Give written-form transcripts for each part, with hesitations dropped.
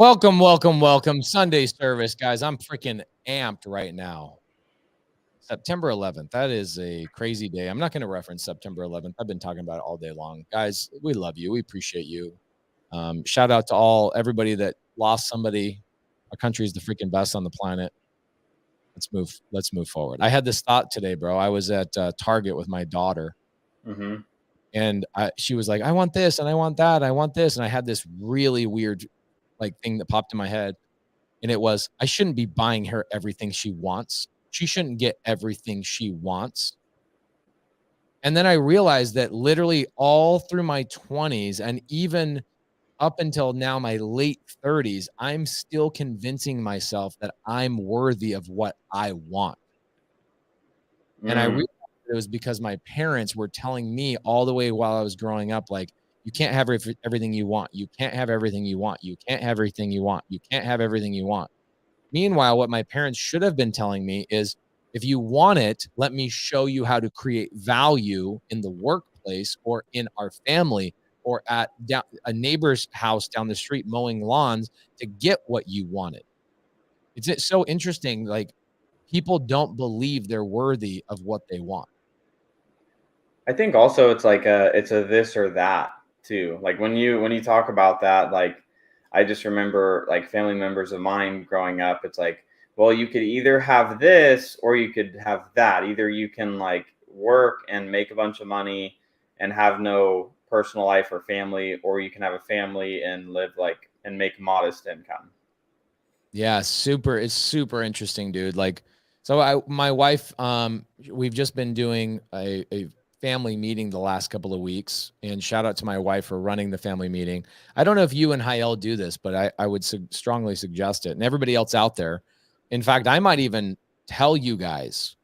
Welcome. Sunday service, guys. I'm freaking amped right now. September 11th. That is a crazy day. I'm not going to reference September 11th. I've been talking about it all day long. Guys, we love you. We appreciate you. Shout out to everybody that lost somebody. Our country is the freaking best on the planet. Let's move forward. I had this thought today, bro. I was at Target with my daughter. Mm-hmm. And she was like, I want this and I want that. I want this. And I had this really weird thing that popped in my head. And it was, I shouldn't be buying her everything she wants. She shouldn't get everything she wants. And then I realized that literally all through my 20s and even up until now, my late 30s, I'm still convincing myself that I'm worthy of what I want. And I realized it was because my parents were telling me all the way while I was growing up, like, you can't have everything you want. You can't have everything you want. You can't have everything you want. You can't have everything you want. Meanwhile, what my parents should have been telling me is, if you want it, let me show you how to create value in the workplace or in our family or at a neighbor's house down the street mowing lawns to get what you wanted. It's so interesting. Like, people don't believe they're worthy of what they want. I think also it's a this or that too. Like when you talk about that, like I just remember like family members of mine growing up, it's like, well, you could either have this or you could have that. Either you can like work and make a bunch of money and have no personal life or family, or you can have a family and live like and make modest income. Yeah, it's super interesting, dude. Like, so my wife, we've just been doing a family meeting the last couple of weeks, and shout out to my wife for running the family meeting. I don't know if you and Hayel do this, but I would strongly suggest it, and everybody else out there. In fact, I might even tell you guys,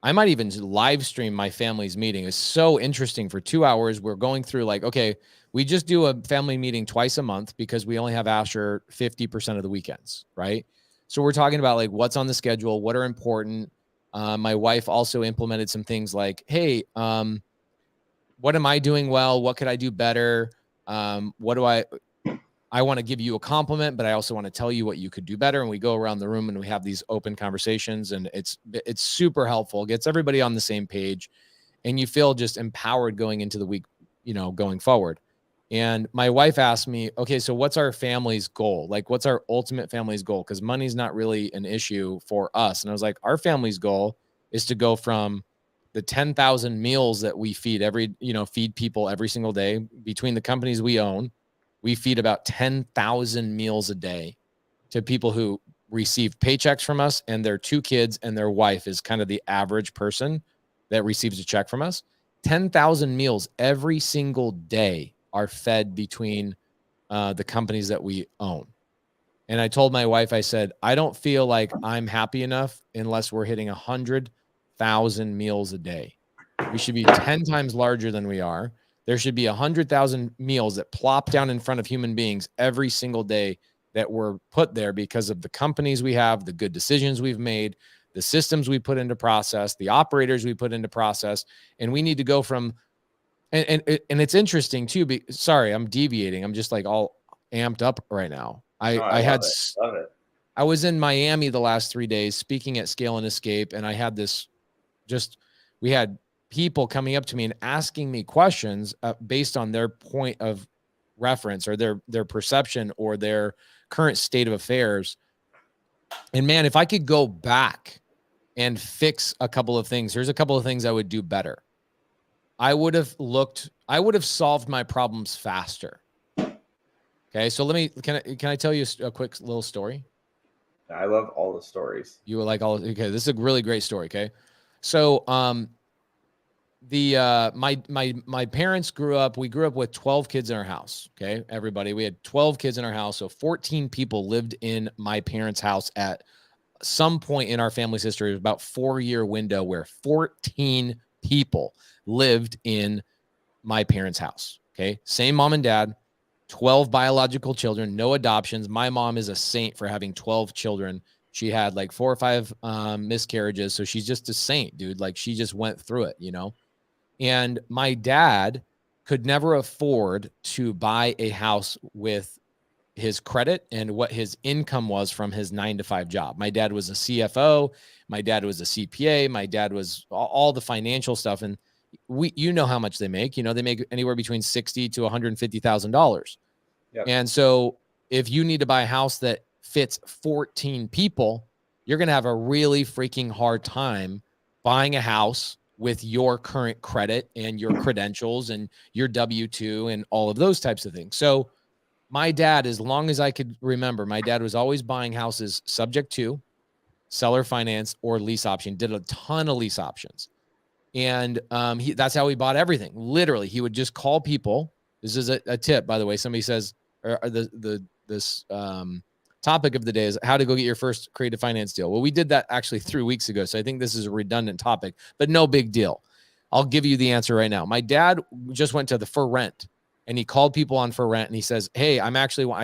I might even live stream my family's meeting. It's so interesting. For 2 hours, we're going through like, okay, we just do a family meeting twice a month because we only have Asher 50% of the weekends, right? So we're talking about like what's on the schedule, what are important. My wife also implemented some things like, hey, what am I doing well? What could I do better? What do I want to give you a compliment, but I also want to tell you what you could do better. And we go around the room and we have these open conversations, and it's super helpful. It gets everybody on the same page, and you feel just empowered going into the week, going forward. And my wife asked me, okay, so what's our family's goal? Like, what's our ultimate family's goal? Because money's not really an issue for us. And I was like, our family's goal is to go from the 10,000 meals that we feed feed people every single day between the companies we own. We feed about 10,000 meals a day to people who receive paychecks from us, and their 2 kids and their wife is kind of the average person that receives a check from us. 10,000 meals every single day are fed between the companies that we own. And I told my wife, I said, I don't feel like I'm happy enough unless we're hitting 100,000 meals a day. We should be 10 times larger than we are. There should be 100,000 meals that plop down in front of human beings every single day that were put there because of the companies we have, the good decisions we've made, the systems we put into process, the operators we put into process. And we need to go from, and it's interesting too. Sorry, I'm deviating. I'm just like all amped up right now. I love it. I was in Miami the last 3 days speaking at Scale and Escape, and I had we had people coming up to me and asking me questions based on their point of reference or their perception or their current state of affairs. And man, if I could go back and fix a couple of things, here's a couple of things I would do better. I would have solved my problems faster. Okay. So can I tell you a quick little story? I love all the stories. You were like, okay, this is a really great story. Okay. So, my parents we grew up with 12 kids in our house. Okay. Everybody, we had 12 kids in our house. So 14 people lived in my parents' house at some point in our family's history. It was about 4-year window where 14 people lived in my parents' house. Okay. Same mom and dad, 12 biological children, no adoptions. My mom is a saint for having 12 children. She had like 4 or 5 miscarriages. So she's just a saint, dude. Like, she just went through it, And my dad could never afford to buy a house with his credit and what his income was from his 9-to-5 job. My dad was a CFO. My dad was a CPA. My dad was all the financial stuff. And you know how much they make. They make anywhere between $60,000 to $150,000. Yep. And so if you need to buy a house that fits 14 people, you're going to have a really freaking hard time buying a house with your current credit and your credentials and your W-2 and all of those types of things. So my dad, as long as I could remember, my dad was always buying houses subject to seller finance or lease option, did a ton of lease options. And that's how he bought everything. Literally, he would just call people. This is a tip, by the way. Somebody says, this topic of the day is how to go get your first creative finance deal. Well, we did that actually 3 weeks ago. So I think this is a redundant topic, but no big deal. I'll give you the answer right now. My dad just went to the for rent and he called people on for rent and he says, hey, I'm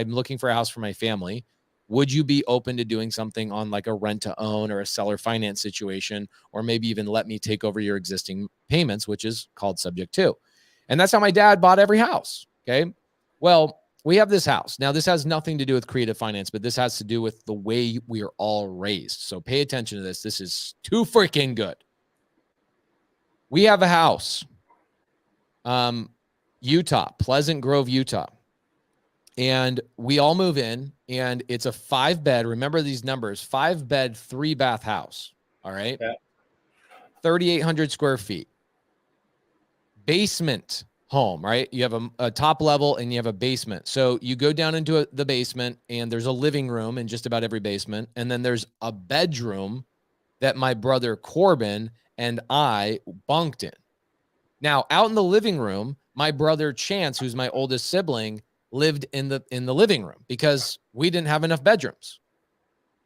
looking for a house for my family. Would you be open to doing something on like a rent to own or a seller finance situation, or maybe even let me take over your existing payments, which is called subject to? And that's how my dad bought every house. Okay. Well, we have this house. Now, this has nothing to do with creative finance, but this has to do with the way we are all raised. So pay attention to this. This is too freaking good. We have a house, Utah, Pleasant Grove, Utah. And we all move in and it's a 5-bed. Remember these numbers, 5-bed, 3-bath house. All right. Yeah. 3,800 square feet. Basement home, right? You have a top level and you have a basement. So you go down into the basement and there's a living room in just about every basement. And then there's a bedroom that my brother Corbin and I bunked in. Now, out in the living room, my brother Chance, who's my oldest sibling, lived in the living room because we didn't have enough bedrooms.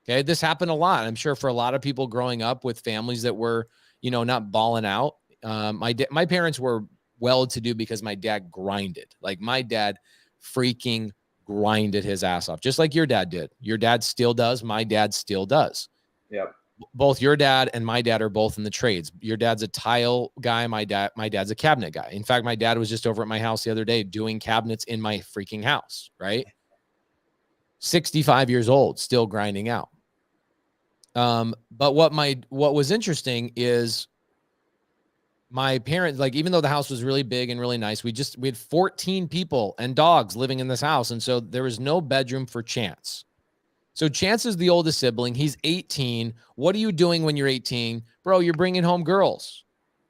Okay. This happened a lot. I'm sure for a lot of people growing up with families that were, not balling out. My parents were well-to-do because my dad grinded. Like my dad freaking grinded his ass off, just like your dad did. Your dad still does. My dad still does. Yep. Both your dad and my dad are both in the trades. Your dad's a tile guy. My dad's a cabinet guy. In fact, my dad was just over at my house the other day doing cabinets in my freaking house, right? 65 years old, still grinding out. But what was interesting is my parents, like, even though the house was really big and really nice, we had 14 people and dogs living in this house. And so there was no bedroom for Chance. So Chance is the oldest sibling. He's 18. What are you doing when you're 18? Bro, you're bringing home girls.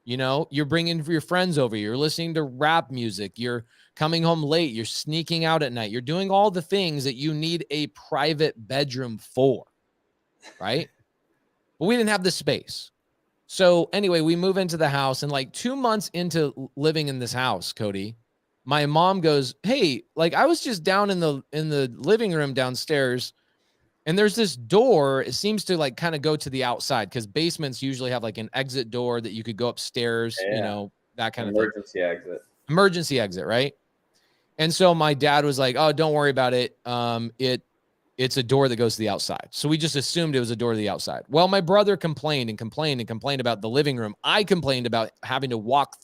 You're bringing your friends over. You're listening to rap music. You're coming home late. You're sneaking out at night. You're doing all the things that you need a private bedroom for, right? But we didn't have the space. So anyway, we move into the house, and like 2 months into living in this house, Cody, my mom goes, hey, like I was just down in the living room downstairs, and there's this door. It seems to like kind of go to the outside because basements usually have like an exit door that you could go upstairs, that kind of thing. Emergency exit, right? And so my dad was like, oh, don't worry about it. It's a door that goes to the outside. So we just assumed it was a door to the outside. Well, my brother complained about the living room. I complained about having to walk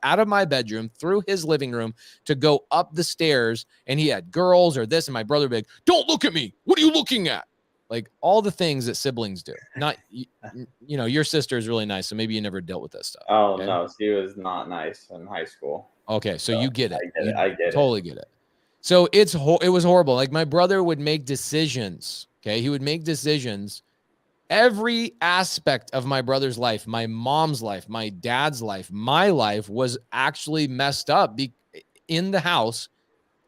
out of my bedroom, through his living room to go up the stairs. And he had girls or this. And my brother big, don't look at me. What are you looking at? Like all the things that siblings do. Not, your sister is really nice. So maybe you never dealt with this stuff. Oh, okay? No, she was not nice in high school. Okay. So you get it. I get it. Totally get it. So it was horrible. Like my brother would make decisions. Okay. He would make decisions. Every aspect of my brother's life, my mom's life, my dad's life, my life was actually messed up in the house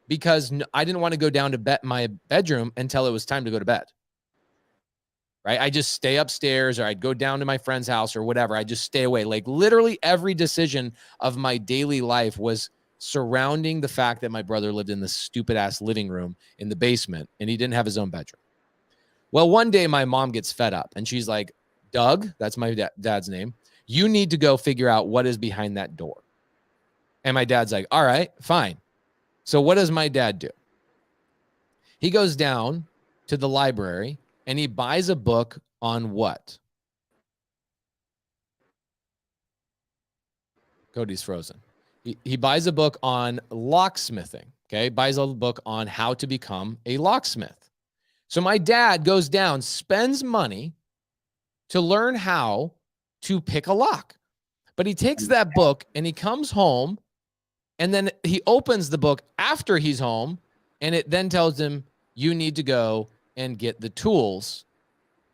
because I didn't want to go down to my bedroom until it was time to go to bed. Right. I just stay upstairs, or I'd go down to my friend's house or whatever. I just stay away. Like literally every decision of my daily life was surrounding the fact that my brother lived in this stupid ass living room in the basement and he didn't have his own bedroom. Well, one day my mom gets fed up and she's like, Doug, that's my dad's name. You need to go figure out what is behind that door. And my dad's like, all right, fine. So what does my dad do? He goes down to the library and he buys a book on what? Cody's frozen. He buys a book on locksmithing. Okay. Buys a book on how to become a locksmith. So my dad goes down, spends money to learn how to pick a lock. But he takes that book and he comes home, and then he opens the book after he's home, and it then tells him, you need to go and get the tools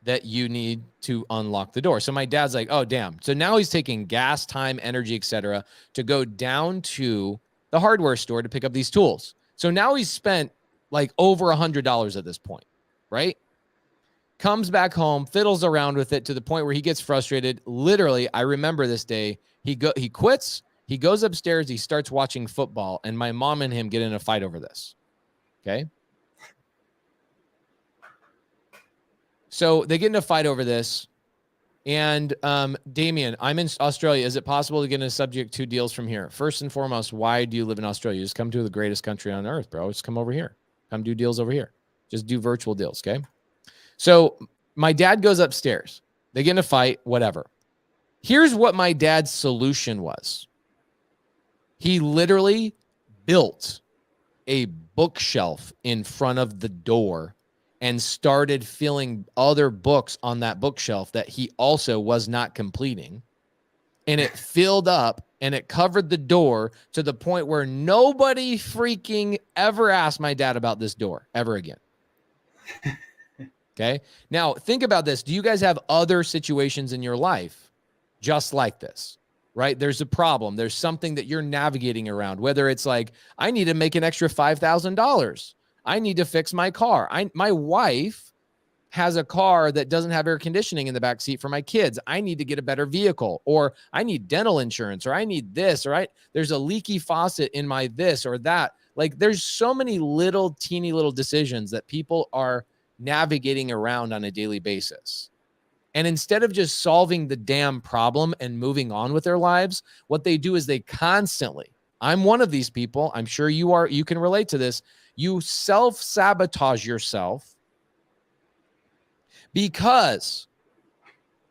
that you need to unlock the door. So my dad's like, oh, damn. So now he's taking gas, time, energy, etc., to go down to the hardware store to pick up these tools. So now he's spent like over $100 at this point, right? Comes back home, fiddles around with it to the point where he gets frustrated. Literally, I remember this day. He quits. He goes upstairs. He starts watching football, and my mom and him get in a fight over this. Okay. So they get in a fight over this. And Damien, I'm in Australia. Is it possible to get a subject to deals from here? First and foremost, why do you live in Australia? Just come to the greatest country on earth, bro. Just come over here. Come do deals over here. Just do virtual deals, okay? So my dad goes upstairs. They get in a fight, whatever. Here's what my dad's solution was. He literally built a bookshelf in front of the door and started filling other books on that bookshelf that he also was not completing. And it filled up and it covered the door to the point where nobody freaking ever asked my dad about this door ever again. Okay. Now think about this. Do you guys have other situations in your life just like this? Right? There's a problem. There's something that you're navigating around, whether it's like, I need to make an extra $5,000. I need to fix my car. My wife has a car that doesn't have air conditioning in the back seat for my kids. I need to get a better vehicle, or I need dental insurance, or I need this, or there's a leaky faucet in my this or that. Like there's so many little teeny little decisions that people are navigating around on a daily basis. And instead of just solving the damn problem and moving on with their lives, what they do is they constantly, I'm one of these people, I'm sure you are, you can relate to this. You self-sabotage yourself, because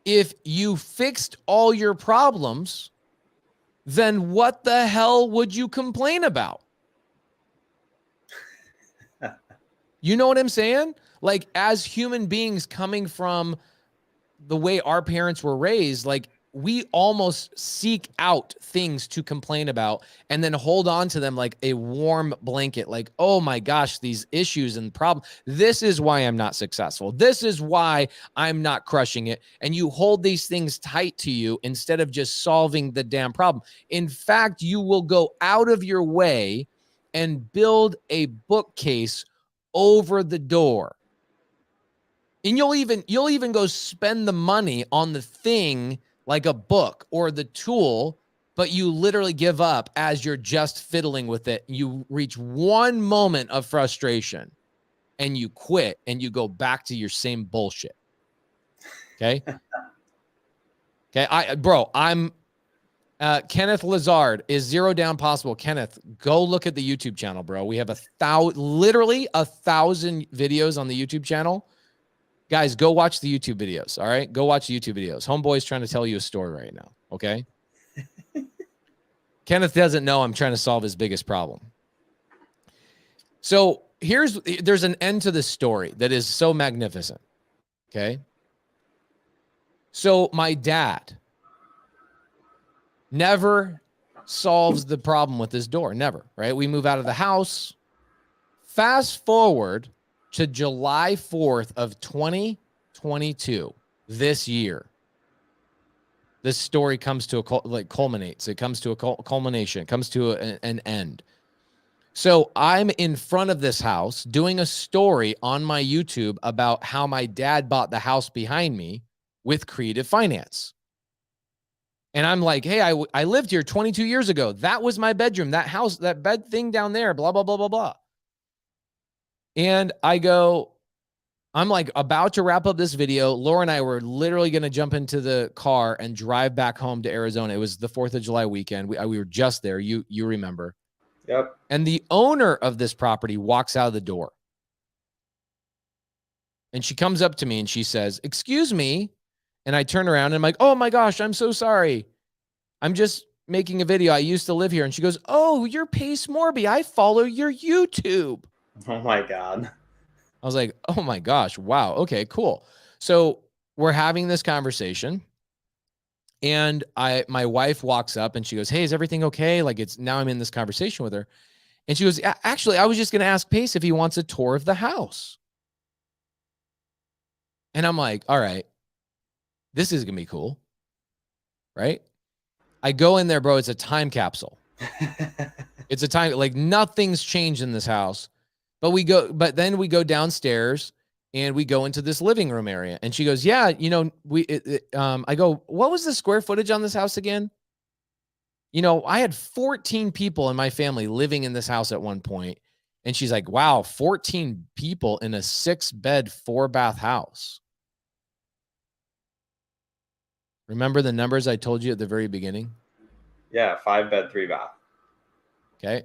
if you fixed all your problems, then what the hell would you complain about? You know what I'm saying? Like, as human beings coming from the way our parents were raised, like we almost seek out things to complain about and then hold on to them like a warm blanket. Like, oh my gosh, these issues and problems. This is why I'm not successful. This is why I'm not crushing it. And you hold these things tight to you instead of just solving the damn problem. In fact, you will go out of your way and build a bookcase over the door. And you'll even go spend the money on the thing like a book or the tool, but you literally give up as you're just fiddling with it. You reach one moment of frustration and you quit and you go back to your same bullshit. Okay. Okay. I'm Kenneth Lazard. Is zero down possible? Kenneth, go look at the YouTube channel, bro. We have literally 1,000 videos on the YouTube channel. Guys, go watch the YouTube videos, all right? Go watch the YouTube videos. Homeboy's trying to tell you a story right now, okay? Kenneth doesn't know I'm trying to solve his biggest problem. So there's an end to this story that is so magnificent, okay? So my dad never solves the problem with this door, never, right? We move out of the house. Fast forward to July 4th of 2022, this year. This story comes to culminates. It comes to a culmination. It comes to an end. So I'm in front of this house doing a story on my YouTube about how my dad bought the house behind me with creative finance. And I'm like, hey, I lived here 22 years ago. That was my bedroom. That house, that bed thing down there, blah, blah, blah, blah, blah. And I'm like about to wrap up this video. Laura and I were literally going to jump into the car and drive back home to Arizona. It was the 4th of July weekend. We were just there. You remember. Yep. And the owner of this property walks out of the door. And she comes up to me and she says, excuse me. And I turn around and I'm like, oh my gosh, I'm so sorry. I'm just making a video. I used to live here. And she goes, oh, you're Pace Morby. I follow your YouTube. Oh my God. I was like, oh my gosh. Wow. Okay, cool. So we're having this conversation. And my wife walks up and she goes, hey, is everything okay? Like now I'm in this conversation with her. And she goes, actually, I was just going to ask Pace if he wants a tour of the house. And I'm like, all right, this is going to be cool. Right? I go in there, bro. It's a time capsule. It's a time, like nothing's changed in this house. But then we go downstairs and we go into this living room area. And she goes, yeah, I go, what was the square footage on this house again? I had 14 people in my family living in this house at one point. And she's like, wow, 14 people in a 6-bed, 4-bath house. Remember the numbers I told you at the very beginning? Yeah, 5-bed, 3-bath. Okay.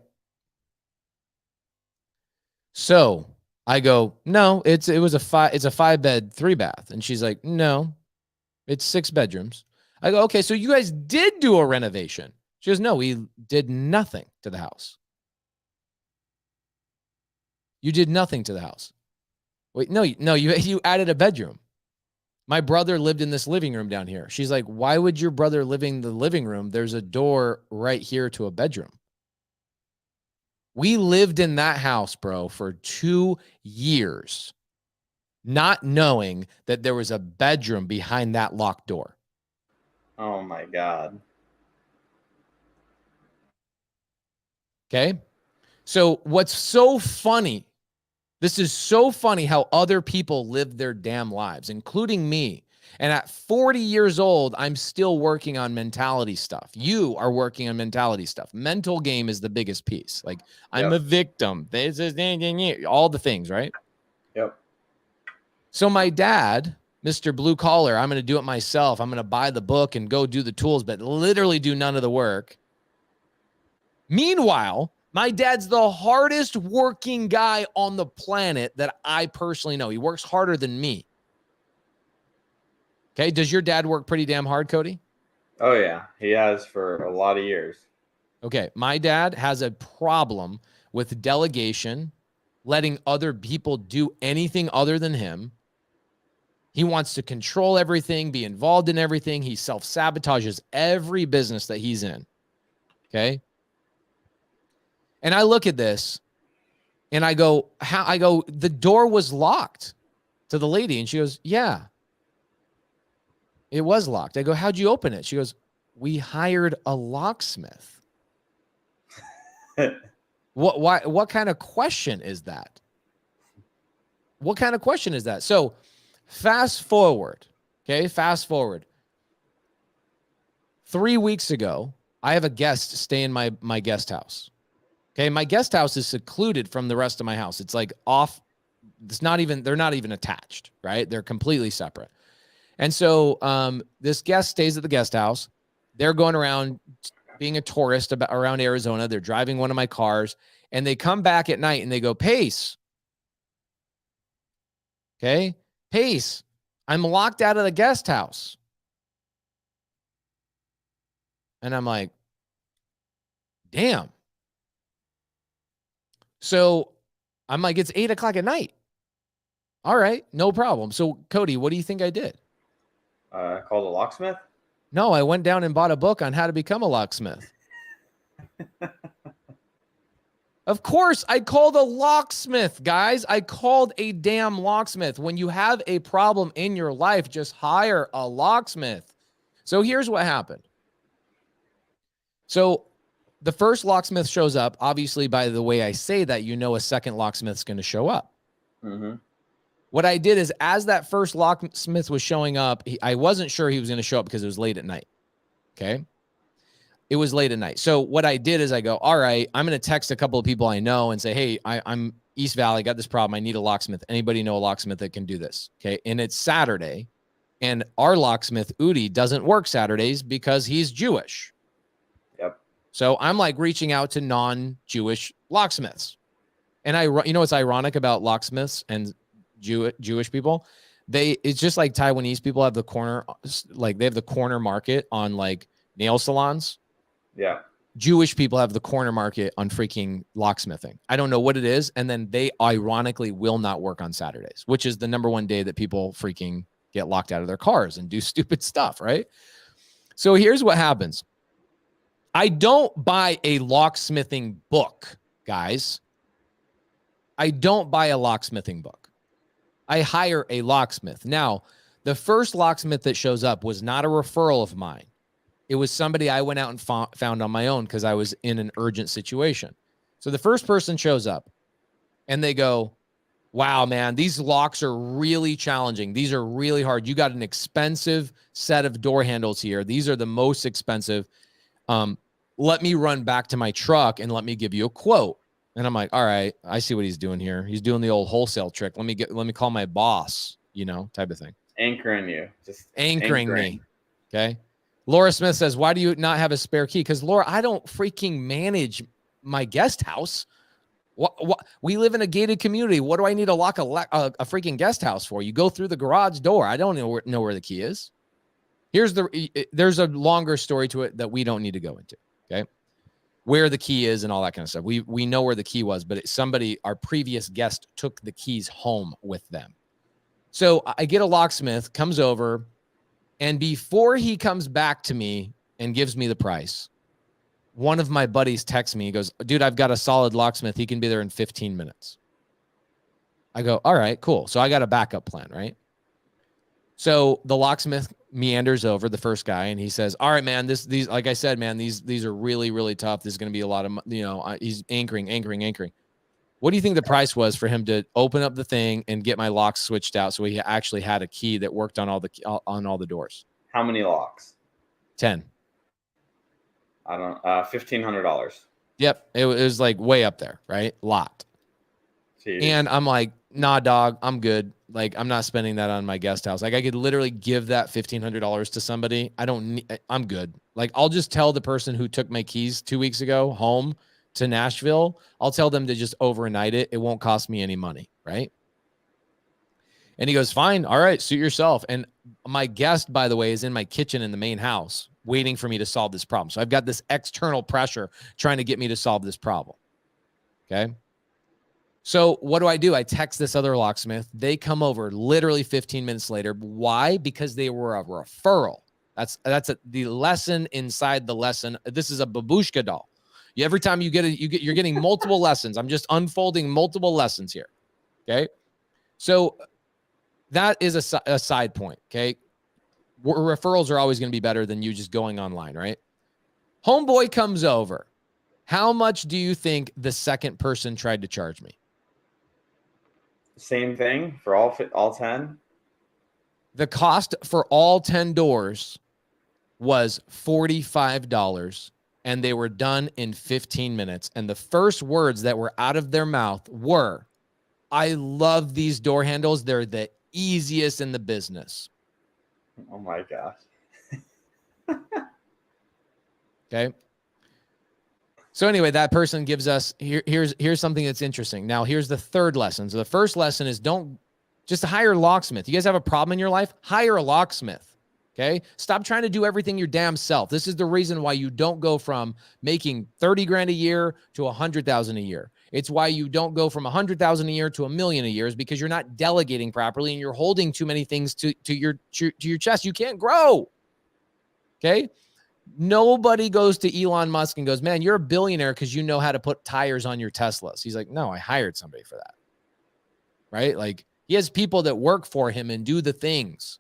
So I go, no, it's a 5-bed, 3-bath. And she's like, no, it's 6 bedrooms. I go, okay, so you guys did do a renovation. She goes, no, we did nothing to the house. You did nothing to the house. Wait, no, you added a bedroom. My brother lived in this living room down here. She's like, why would your brother live in the living room? There's a door right here to a bedroom. We lived in that house, bro, for 2 years, not knowing that there was a bedroom behind that locked door. Oh my God. Okay. So what's so funny, this is so funny how other people live their damn lives, including me. And at 40 years old, I'm still working on mentality stuff. You are working on mentality stuff. Mental game is the biggest piece. Like, I'm a victim. This is all the things, right? Yep. So my dad, Mr. Blue Collar, I'm going to do it myself. I'm going to buy the book and go do the tools, but literally do none of the work. Meanwhile, my dad's the hardest working guy on the planet that I personally know. He works harder than me. Okay. Does your dad work pretty damn hard, Cody? Oh, yeah. He has for a lot of years. Okay. My dad has a problem with delegation, letting other people do anything other than him. He wants to control everything, be involved in everything. He self-sabotages every business that he's in. Okay. And I look at this and I go, the door was locked to the lady. And she goes, yeah, it was locked. I go, how'd you open it? She goes, we hired a locksmith. What kind of question is that? What kind of question is that? So fast forward. Okay. Fast forward. 3 weeks ago, I have a guest stay in my guest house. Okay. My guest house is secluded from the rest of my house. It's like off. They're not even attached, right? They're completely separate. And so this guest stays at the guest house. They're going around being a tourist around Arizona. They're driving one of my cars and they come back at night and they go, Pace. Okay. Pace, I'm locked out of the guest house. And I'm like, damn. So I'm like, it's 8:00 at night. All right, no problem. So Cody, what do you think I did? Called a locksmith? No, I went down and bought a book on how to become a locksmith. Of course, I called a locksmith, guys. I called a damn locksmith. When you have a problem in your life, just hire a locksmith. So here's what happened. So the first locksmith shows up. Obviously, by the way I say that, a second locksmith's going to show up. Mm-hmm. What I did is, as that first locksmith was showing up, I wasn't sure he was going to show up because it was late at night. Okay. It was late at night. So what I did is I go, all right, I'm going to text a couple of people I know and say, hey, I'm East Valley, got this problem. I need a locksmith. Anybody know a locksmith that can do this? Okay. And it's Saturday. And our locksmith, Udi, doesn't work Saturdays because he's Jewish. Yep. So I'm like reaching out to non-Jewish locksmiths. And what's ironic about locksmiths and Jewish people? It's just like Taiwanese people have the corner, like they have the corner market on like nail salons. Yeah. Jewish people have the corner market on freaking locksmithing. I don't know what it is. And then they ironically will not work on Saturdays, which is the number one day that people freaking get locked out of their cars and do stupid stuff, right? So here's what happens. I don't buy a locksmithing book, guys. I don't buy a locksmithing book. I hire a locksmith. Now, the first locksmith that shows up was not a referral of mine. It was somebody I went out and found on my own because I was in an urgent situation. So the first person shows up and they go, wow, man, these locks are really challenging. These are really hard. You got an expensive set of door handles here. These are the most expensive. Let me run back to my truck and let me give you a quote. And I'm like, all right, I see what he's doing here. He's doing the old wholesale trick. Let me call my boss, type of thing. Anchoring you. Just anchoring me. Okay. Laura Smith says, why do you not have a spare key? Because Laura, I don't freaking manage my guest house. What? We live in a gated community. What do I need to lock a freaking guest house for? You go through the garage door. I don't know where the key is. There's a longer story to it that we don't need to go into. Okay. Where the key is and all that kind of stuff. We know where the key was, but our previous guest took the keys home with them. So I get a locksmith, comes over, and before he comes back to me and gives me the price, one of my buddies texts me. He goes, dude, I've got a solid locksmith. He can be there in 15 minutes. I go, all right, cool. So I got a backup plan, right? So the locksmith meanders over, the first guy, and he says, all right, man, these, like I said, man, these are really, really tough. There's going to be a lot of, he's anchoring. What do you think the price was for him to open up the thing and get my locks switched out so he actually had a key that worked on all the doors? How many locks? 10. I don't $1,500. Yep. It was like way up there, right? Lot. Jeez. And I'm like, nah, dog, I'm good. Like, I'm not spending that on my guest house. Like, I could literally give that $1,500 to somebody. I'm good. Like, I'll just tell the person who took my keys 2 weeks ago home to Nashville, I'll tell them to just overnight it. It won't cost me any money, right? And he goes, fine. All right, suit yourself. And my guest, by the way, is in my kitchen in the main house waiting for me to solve this problem. So I've got this external pressure trying to get me to solve this problem. Okay. So what do? I text this other locksmith. They come over literally 15 minutes later. Why? Because they were a referral. That's the lesson inside the lesson. This is a babushka doll. Every time you're getting multiple lessons. I'm just unfolding multiple lessons here. Okay. So that is a side point. Okay. Referrals are always going to be better than you just going online, right? Homeboy comes over. How much do you think the second person tried to charge me? Same thing for all 10? The cost for all 10 doors was $45, and they were done in 15 minutes. And the first words that were out of their mouth were, I love these door handles. They're the easiest in the business. Oh my gosh. Okay. So anyway, that person gives us here's something that's interesting. Now, here's the third lesson. So the first lesson is don't just hire a locksmith. You guys have a problem in your life? Hire a locksmith. Okay. Stop trying to do everything your damn self. This is the reason why you don't go from making 30 grand a year to 100,000 a year. It's why you don't go from 100,000 a year to $1 million a year, is because you're not delegating properly and you're holding too many things to your chest. You can't grow. Okay. Nobody goes to Elon Musk and goes, man, you're a billionaire because you know how to put tires on your Teslas. He's like, no, I hired somebody for that. Right? Like, he has people that work for him and do the things.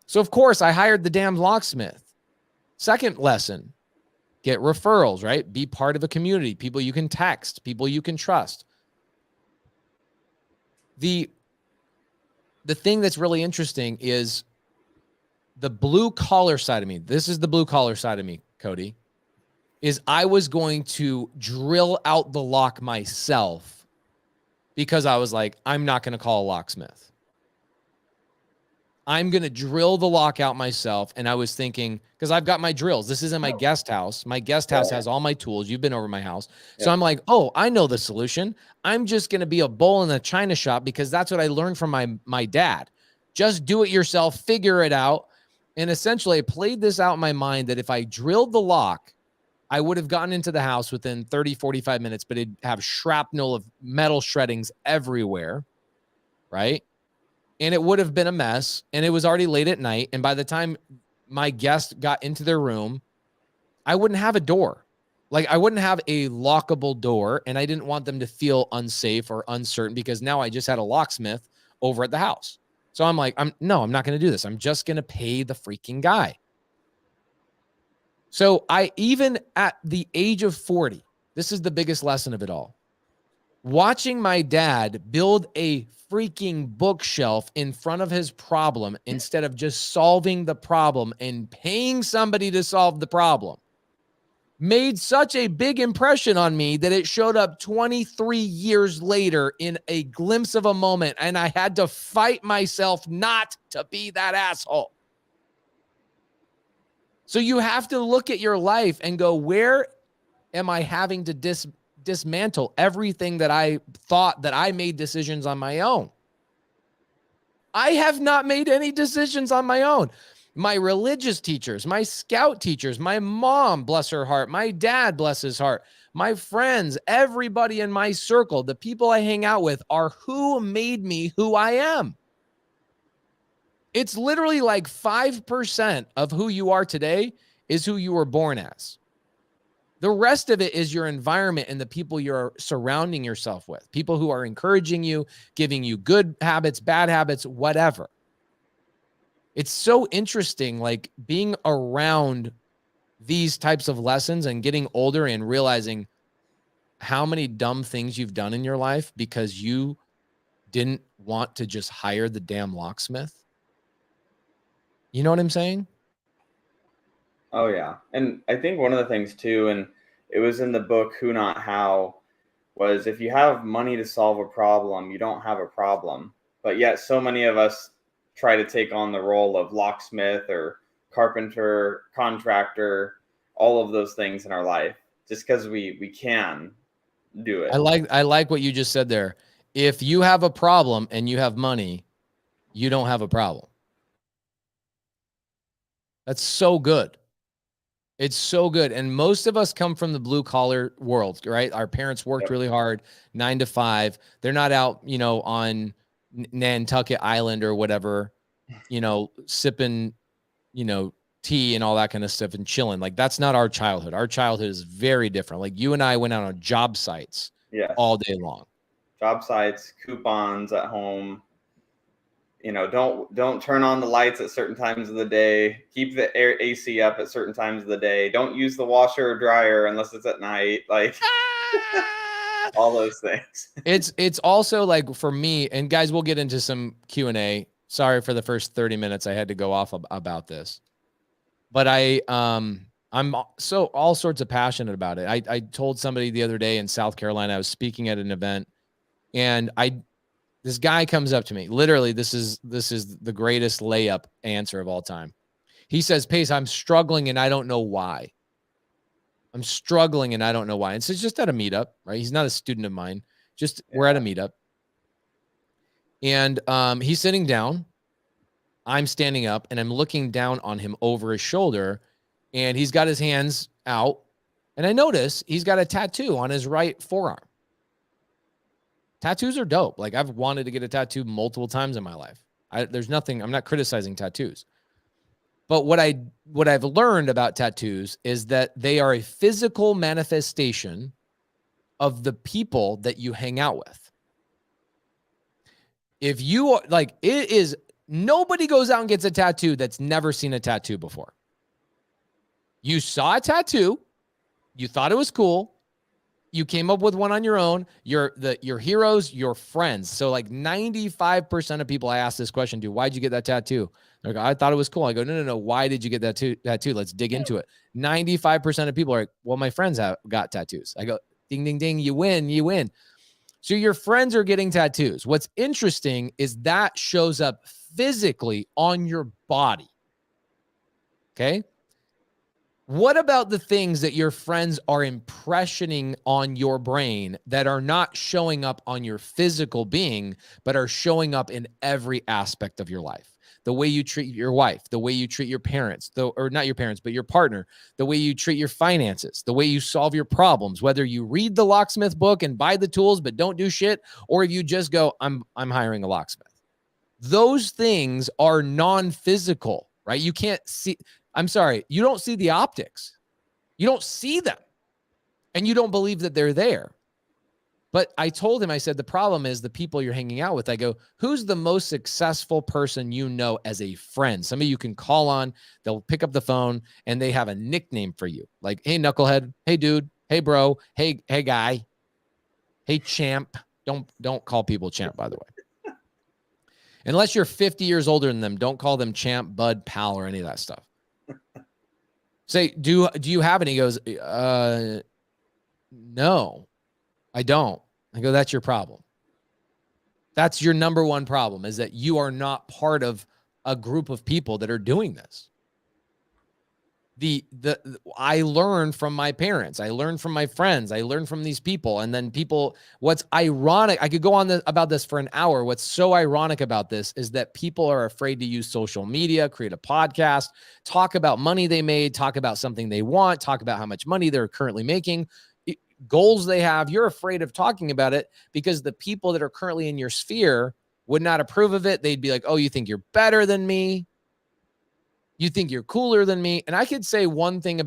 So of course I hired the damn locksmith. Second lesson, get referrals, right? Be part of a community, people you can text, people you can trust. The thing that's really interesting is the blue collar side of me. This is the blue collar side of me, Cody, is I was going to drill out the lock myself because I was like, I'm not going to call a locksmith. I'm going to drill the lock out myself. And I was thinking, because I've got my drills. This isn't my guest house. My guest house has all my tools. You've been over my house. So I'm like, oh, I know the solution. I'm just going to be a bull in a china shop because that's what I learned from my dad. Just do it yourself, figure it out. And essentially I played this out in my mind that if I drilled the lock I would have gotten into the house within 30, 45 minutes, but it'd have shrapnel of metal shreddings everywhere, right? And it would have been a mess, and it was already late at night. And by the time my guest got into their room, I wouldn't have a door. Like, I wouldn't have a lockable door, and I didn't want them to feel unsafe or uncertain because now I just had a locksmith over at the house. So I'm like, I'm not going to do this. I'm just going to pay the freaking guy. So I, even at the age of 40, this is the biggest lesson of it all. Watching my dad build a freaking bookshelf in front of his problem instead of just solving the problem and paying somebody to solve the problem made such a big impression on me that it showed up 23 years later in a glimpse of a moment, and I had to fight myself not to be that asshole. So you have to look at your life and go, where am I having to dismantle everything that I thought that I made decisions on my own? I have not made any decisions on my own. My religious teachers, my scout teachers, my mom, bless her heart, my dad, bless his heart, my friends, everybody in my circle, the people I hang out with are who made me who I am. It's literally like 5% of who you are today is who you were born as. The rest of it is your environment and the people you're surrounding yourself with, people who are encouraging you, giving you good habits, bad habits, whatever. It's so interesting, like being around these types of lessons and getting older and realizing how many dumb things you've done in your life because you didn't want to just hire the damn locksmith. You know what I'm saying? Oh yeah. And I think one of the things too, and it was in the book Who Not How, was if you have money to solve a problem, you don't have a problem. But yet so many of us try to take on the role of locksmith or carpenter, contractor, all of those things in our life just because we can do it. I like what you just said there. If you have a problem and you have money, you don't have a problem. That's so good. It's so good. And most of us come from the blue collar world, right? Our parents worked really hard, 9 to 5. They're not out, on Nantucket Island or whatever, sipping, tea and all that kind of stuff and chilling. Like, that's not our childhood. Our childhood is very different. Like, you and I went out on job sites all day long. Job sites, coupons at home. Don't turn on the lights at certain times of the day. Keep the AC up at certain times of the day. Don't use the washer or dryer unless it's at night. Like all those things. It's also like for me, and guys, we'll get into some Q&A. Sorry for the first 30 minutes. I had to go off about this, but I'm so all sorts of passionate about it. I told somebody the other day in South Carolina, I was speaking at an event, and this guy comes up to me. Literally, this is the greatest layup answer of all time. He says, Pace, I'm struggling and I don't know why. I'm struggling and I don't know why. And so it's just at a meetup, right? He's not a student of mine. We're at a meetup. And he's sitting down. I'm standing up and I'm looking down on him over his shoulder. And he's got his hands out. And I notice he's got a tattoo on his right forearm. Tattoos are dope. Like, I've wanted to get a tattoo multiple times in my life. There's nothing, I'm not criticizing tattoos. But what I've learned about tattoos is that they are a physical manifestation of the people that you hang out with. If you are like, nobody goes out and gets a tattoo that's never seen a tattoo before. You saw a tattoo, you thought it was cool, you came up with one on your own. Your heroes, your friends. So like 95% of people I ask this question to, why'd you get that tattoo? They're like, I thought it was cool. I go, no. Why did you get that tattoo? Let's dig into it. 95% of people are like, well, my friends have got tattoos. I go, ding, ding, ding. You win. So your friends are getting tattoos. What's interesting is that shows up physically on your body. Okay. What about the things that your friends are impressioning on your brain that are not showing up on your physical being, but are showing up in every aspect of your life? the way you treat your wife, the way you treat your parents, or not your parents, but your partner, the way you treat your finances, the way you solve your problems, whether you read the locksmith book and buy the tools but don't do shit, or if you just go, I'm hiring a locksmith. Those things are non-physical, right? You can't see, I'm sorry, you don't see the optics. You don't see them. And you don't believe that they're there. But I told him, I said, the problem is the people you're hanging out with. I go, who's the most successful person you know as a friend? Somebody you can call on, they'll pick up the phone and they have a nickname for you. Like, hey, knucklehead. Hey, dude. Hey, bro. Hey, guy. Hey, champ. Don't call people champ, by the way. Unless you're 50 years older than them, don't call them champ, bud, pal, or any of that stuff. Say, do you have any? He goes, no, I don't. I go, that's your problem. That's your number one problem, is that you are not part of a group of people that are doing this. I learned from my parents. I learned from my friends. I learned from these people. And then what's ironic, I could go on about this for an hour. What's so ironic about this is that people are afraid to use social media, create a podcast, talk about money they made, talk about something they want, talk about how much money they're currently making, goals they have. You're afraid of talking about it because the people that are currently in your sphere would not approve of it. They'd be like, oh, you think you're better than me? You think you're cooler than me? And I could say 1,000 things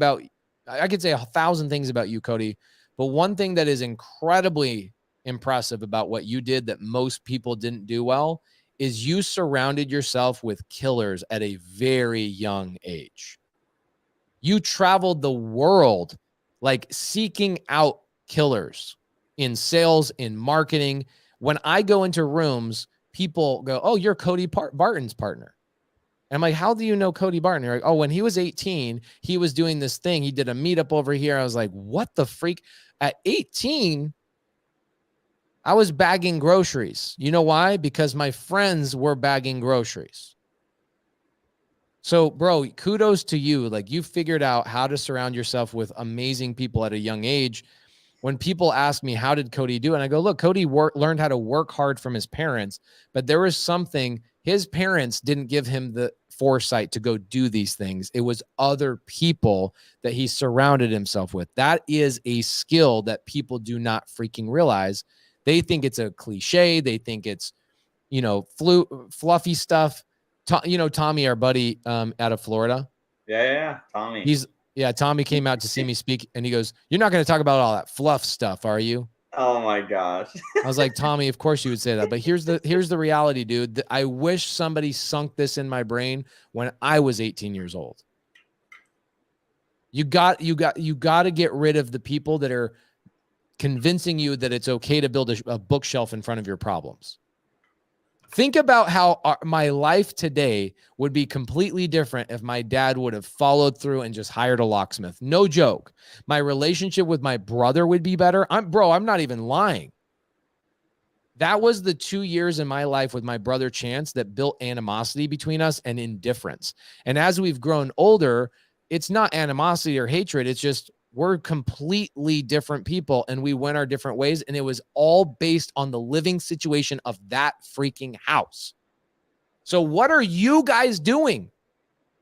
about you, Cody, but one thing that is incredibly impressive about what you did that most people didn't do well is you surrounded yourself with killers at a very young age. You traveled the world like seeking out killers in sales, in marketing. When I go into rooms, people go, oh, you're Cody Barton's partner. And I'm like, how do you know Cody Barton? You're like, oh, when he was 18, he was doing this thing. He did a meetup over here. I was like, what the freak? At 18, I was bagging groceries. You know why? Because my friends were bagging groceries. So, bro, kudos to you. Like, you figured out how to surround yourself with amazing people at a young age. When people ask me, how did Cody do it? And I go, look, Cody learned how to work hard from his parents, but there was something, his parents didn't give him the foresight to go do these things. It was other people that he surrounded himself with. That is a skill that people do not freaking realize. They think it's a cliche. They think it's, fluffy stuff. Tommy, our buddy out of Florida. Yeah. Tommy. Tommy came out to see me speak, and he goes, you're not going to talk about all that fluff stuff, are you? Oh my gosh. I was like, Tommy, of course you would say that. But here's the reality, dude. I wish somebody sunk this in my brain when I was 18 years old. You got to get rid of the people that are convincing you that it's okay to build a bookshelf in front of your problems. Think about how my life today would be completely different if my dad would have followed through and just hired a locksmith. No joke. My relationship with my brother would be better. I'm not even lying. That was the 2 years in my life with my brother Chance that built animosity between us and indifference. And as we've grown older, it's not animosity or hatred. It's just we're completely different people and we went our different ways. And it was all based on the living situation of that freaking house. So what are you guys doing?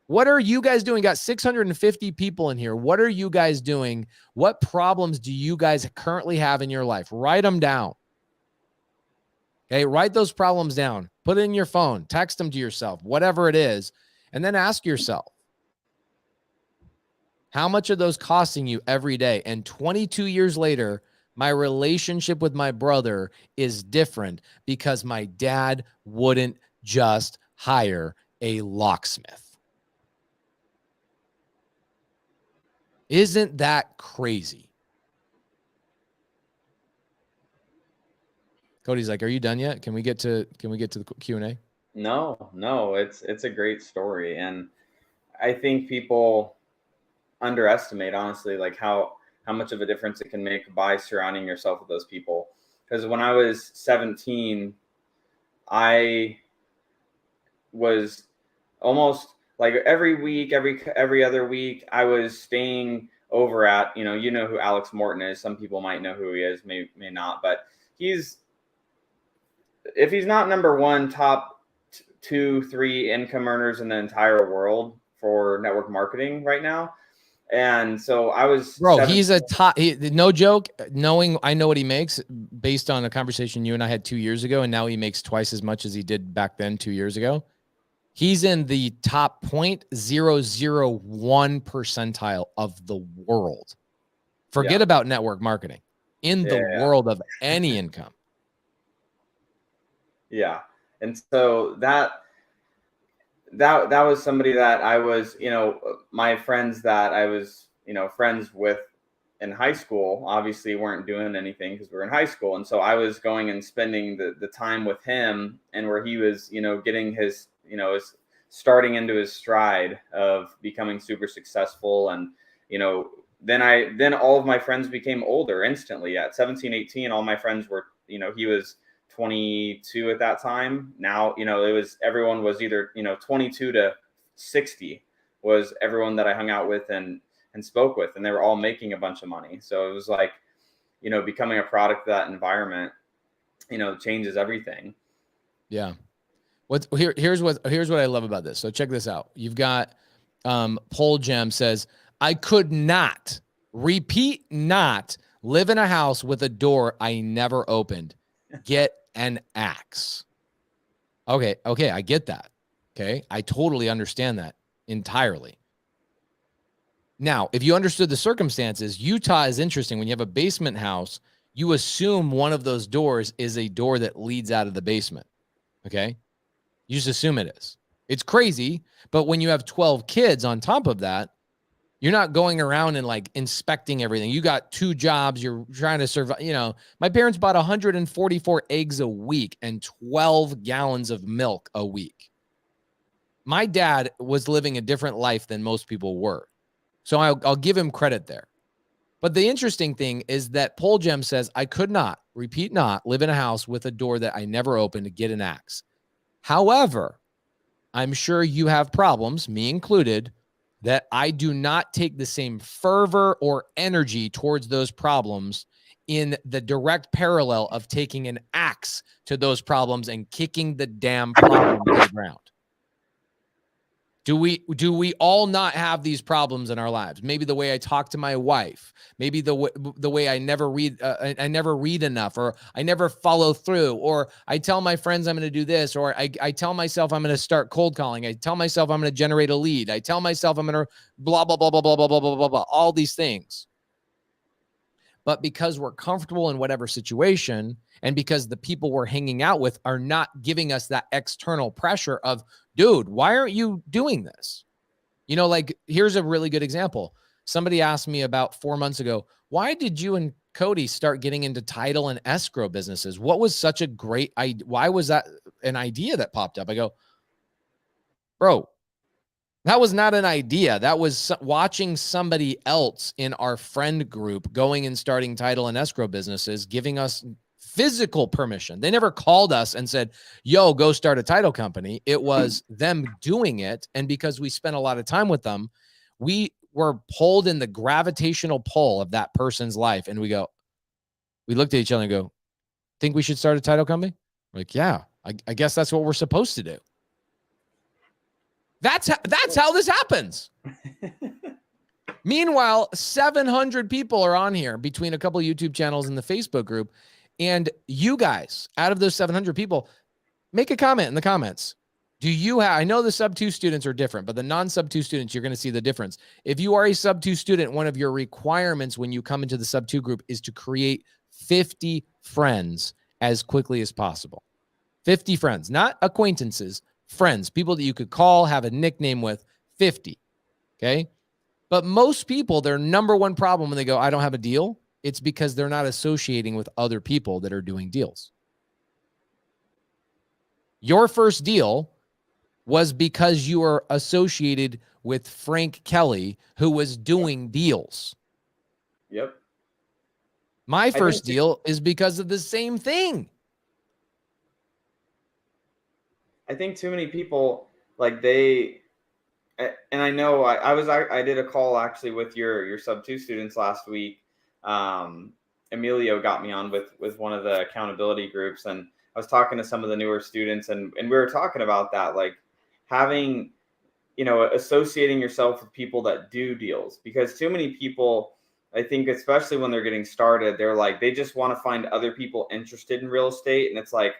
What are you guys doing? Got 650 people in here. What are you guys doing? What problems do you guys currently have in your life? Write them down. Okay, write those problems down. Put it in your phone. Text them to yourself, whatever it is. And then ask yourself, how much are those costing you every day? And 22 years later, my relationship with my brother is different because my dad wouldn't just hire a locksmith. Isn't that crazy? Cody's like, are you done yet? Can we get to the Q&A? No, it's a great story. And I think people underestimate, honestly, like how much of a difference it can make by surrounding yourself with those people. Because when I was 17, I was almost like every week, every other week, I was staying over at, you know who Alex Morton is. Some people might know who he is, may not, but if he's not number one top 2-3 income earners in the entire world for network marketing right now. And so I was, bro, he's a top, no joke, I know what he makes based on a conversation you and I had 2 years ago, and now he makes twice as much as he did back then 2 years ago. He's in the top 0.001 percentile of the world. Forget about network marketing in the world of any income. Yeah. And so that was somebody that I was, my friends that I was, friends with in high school obviously weren't doing anything because we were in high school. And so I was going and spending the time with him, and where he was, getting his, his starting into his stride of becoming super successful. And, then all of my friends became older instantly at 17, 18. All my friends were, he was 22 at that time. Now, everyone was either, 22 to 60 was everyone that I hung out with and spoke with, and they were all making a bunch of money. So it was like, becoming a product of that environment, changes everything. Yeah. Here's what I love about this. So check this out. You've got Pole Gem says, I could not, repeat, not live in a house with a door I never opened. Get an axe. Okay, I get that. Okay, I totally understand that entirely. Now, if you understood the circumstances, Utah is interesting. When you have a basement house, you assume one of those doors is a door that leads out of the basement. Okay, you just assume it is. It's crazy, but when you have 12 kids on top of that, you're not going around and like inspecting everything. You got 2 jobs. You're trying to survive. My parents bought 144 eggs a week and 12 gallons of milk a week. My dad was living a different life than most people were. So I'll give him credit there. But the interesting thing is that Pole Gem says, I could not, repeat not, live in a house with a door that I never opened to get an axe. However, I'm sure you have problems, me included, that I do not take the same fervor or energy towards those problems in the direct parallel of taking an axe to those problems and kicking the damn problem to the ground. Do we all not have these problems in our lives? Maybe the way I talk to my wife, maybe the way I never read enough, or I never follow through, or I tell my friends I'm going to do this, or I tell myself I'm going to start cold calling. I tell myself I'm going to generate a lead. I tell myself I'm going to blah, blah, blah, blah, blah, blah, blah, blah, blah, blah, all these things. But because we're comfortable in whatever situation, and because the people we're hanging out with are not giving us that external pressure of, dude, why aren't you doing this? Like, here's a really good example. Somebody asked me about 4 months ago, why did you and Cody start getting into title and escrow businesses? What was such a great idea? Why was that an idea that popped up? I go, bro, that was not an idea. That was watching somebody else in our friend group going and starting title and escrow businesses, giving us physical permission. They never called us and said, yo, go start a title company. It was them doing it. And because we spent a lot of time with them, we were pulled in the gravitational pull of that person's life. And we looked at each other and go, think we should start a title company? We're like, yeah, I guess that's what we're supposed to do. That's how this happens. Meanwhile, 700 people are on here between a couple of YouTube channels and the Facebook group. And you guys, out of those 700 people, make a comment in the comments. Do you have, I know the sub 2 students are different, but the non-sub 2 students, you're going to see the difference. If you are a sub 2 student, one of your requirements when you come into the sub 2 group is to create 50 friends as quickly as possible. 50 friends, not acquaintances, friends, people that you could call, have a nickname with, 50. Okay. But most people, their number one problem when they go, I don't have a deal, it's because they're not associating with other people that are doing deals. Your first deal was because you were associated with Frank Kelly, who was doing deals. Yep. My first deal is because of the same thing. I think too many people, like, and I know I did a call actually with your sub 2 students last week. Emilio got me on with one of the accountability groups, and was talking to some of the newer students, and we were talking about that, like having, associating yourself with people that do deals, because too many people, I think, especially when they're getting started, they're like, they just want to find other people interested in real estate. And it's like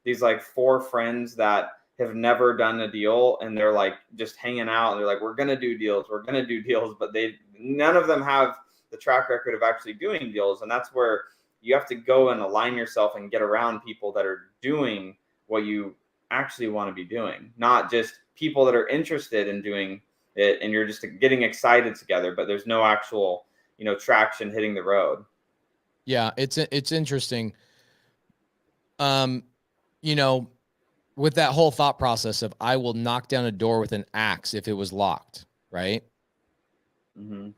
these like 4 friends that have never done a deal, and they're like just hanging out, and they're like, we're going to do deals. We're going to do deals. But none of them have the track record of actually doing deals. And that's where you have to go and align yourself and get around people that are doing what you actually want to be doing, not just people that are interested in doing it and you're just getting excited together, but there's no actual, traction hitting the road. Yeah, it's interesting. With that whole thought process of I will knock down a door with an axe if it was locked, right? Mm-hmm.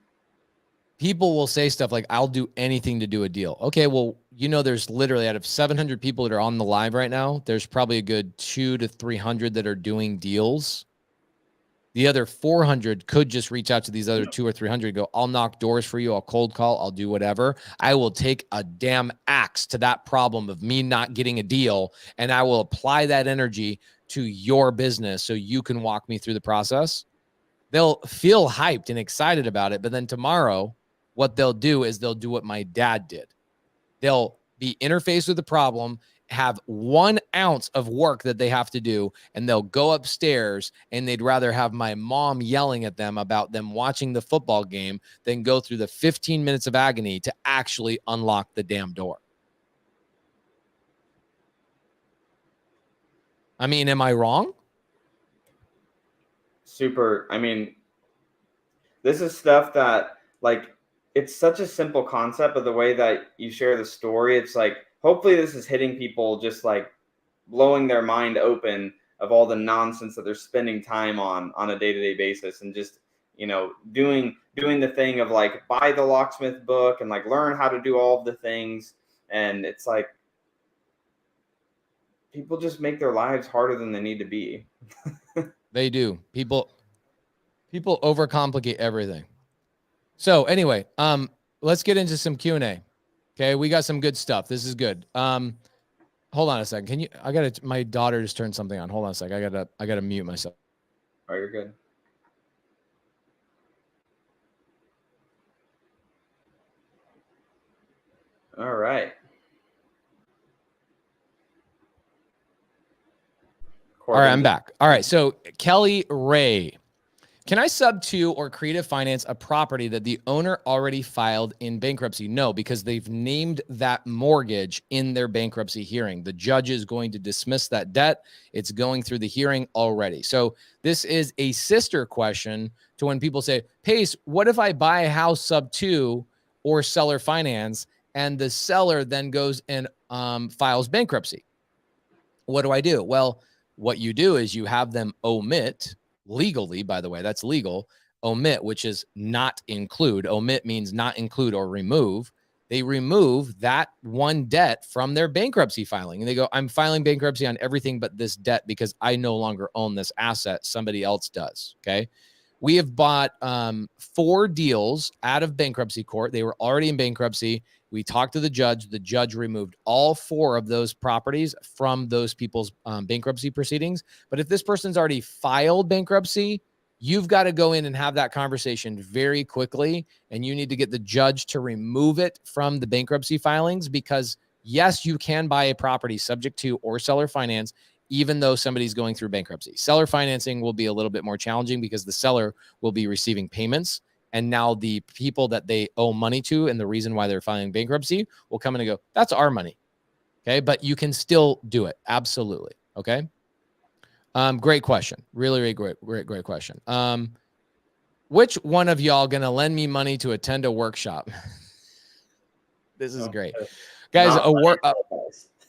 People will say stuff like, I'll do anything to do a deal. Okay, well, there's literally, out of 700 people that are on the live right now, there's probably a good 200 to 300 that are doing deals. The other 400 could just reach out to these other 200 or 300 and go, I'll knock doors for you. I'll cold call. I'll do whatever. I will take a damn axe to that problem of me not getting a deal, and I will apply that energy to your business so you can walk me through the process. They'll feel hyped and excited about it, but then tomorrow, what they'll do is they'll do what my dad did. They'll be interfaced with the problem, have 1 ounce of work that they have to do, and they'll go upstairs, and they'd rather have my mom yelling at them about them watching the football game than go through the 15 minutes of agony to actually unlock the damn door. I mean, am I wrong? Super. I mean, this is stuff that, like, it's such a simple concept, but the way that you share the story, it's like, hopefully this is hitting people, just like blowing their mind open of all the nonsense that they're spending time on a day-to-day basis, and just, doing the thing of like, buy the locksmith book and like learn how to do all of the things. And it's like, people just make their lives harder than they need to be. They do. People overcomplicate everything. So anyway, let's get into some Q&A. Okay, we got some good stuff. This is good. Hold on a second. My daughter just turned something on. Hold on a second. I gotta mute myself. Oh, you're good. All right. All right, I'm back. All right, so Kelly Ray. Can I sub to or creative finance a property that the owner already filed in bankruptcy? No, because they've named that mortgage in their bankruptcy hearing. The judge is going to dismiss that debt. It's going through the hearing already. So this is a sister question to when people say, Pace, what if I buy a house sub to or seller finance and the seller then goes and files bankruptcy? What do I do? Well, what you do is you have them omit legally, by the way, that's legal. Omit, which is not include. Omit means not include or remove. They remove that one debt from their bankruptcy filing. And they go, I'm filing bankruptcy on everything but this debt because I no longer own this asset. Somebody else does. Okay. We have bought 4 deals out of bankruptcy court. They were already in bankruptcy. We talked to the judge. The judge removed all 4 of those properties from those people's bankruptcy proceedings. But if this person's already filed bankruptcy, you've got to go in and have that conversation very quickly. And you need to get the judge to remove it from the bankruptcy filings, because yes, you can buy a property subject to or seller finance, even though somebody's going through bankruptcy. Seller financing will be a little bit more challenging because the seller will be receiving payments. And now the people that they owe money to and the reason why they're filing bankruptcy will come in and go, that's our money. Okay. But you can still do it. Absolutely. Okay. Great question. Really great question. Which one of y'all going to lend me money to attend a workshop? This is great. Guys,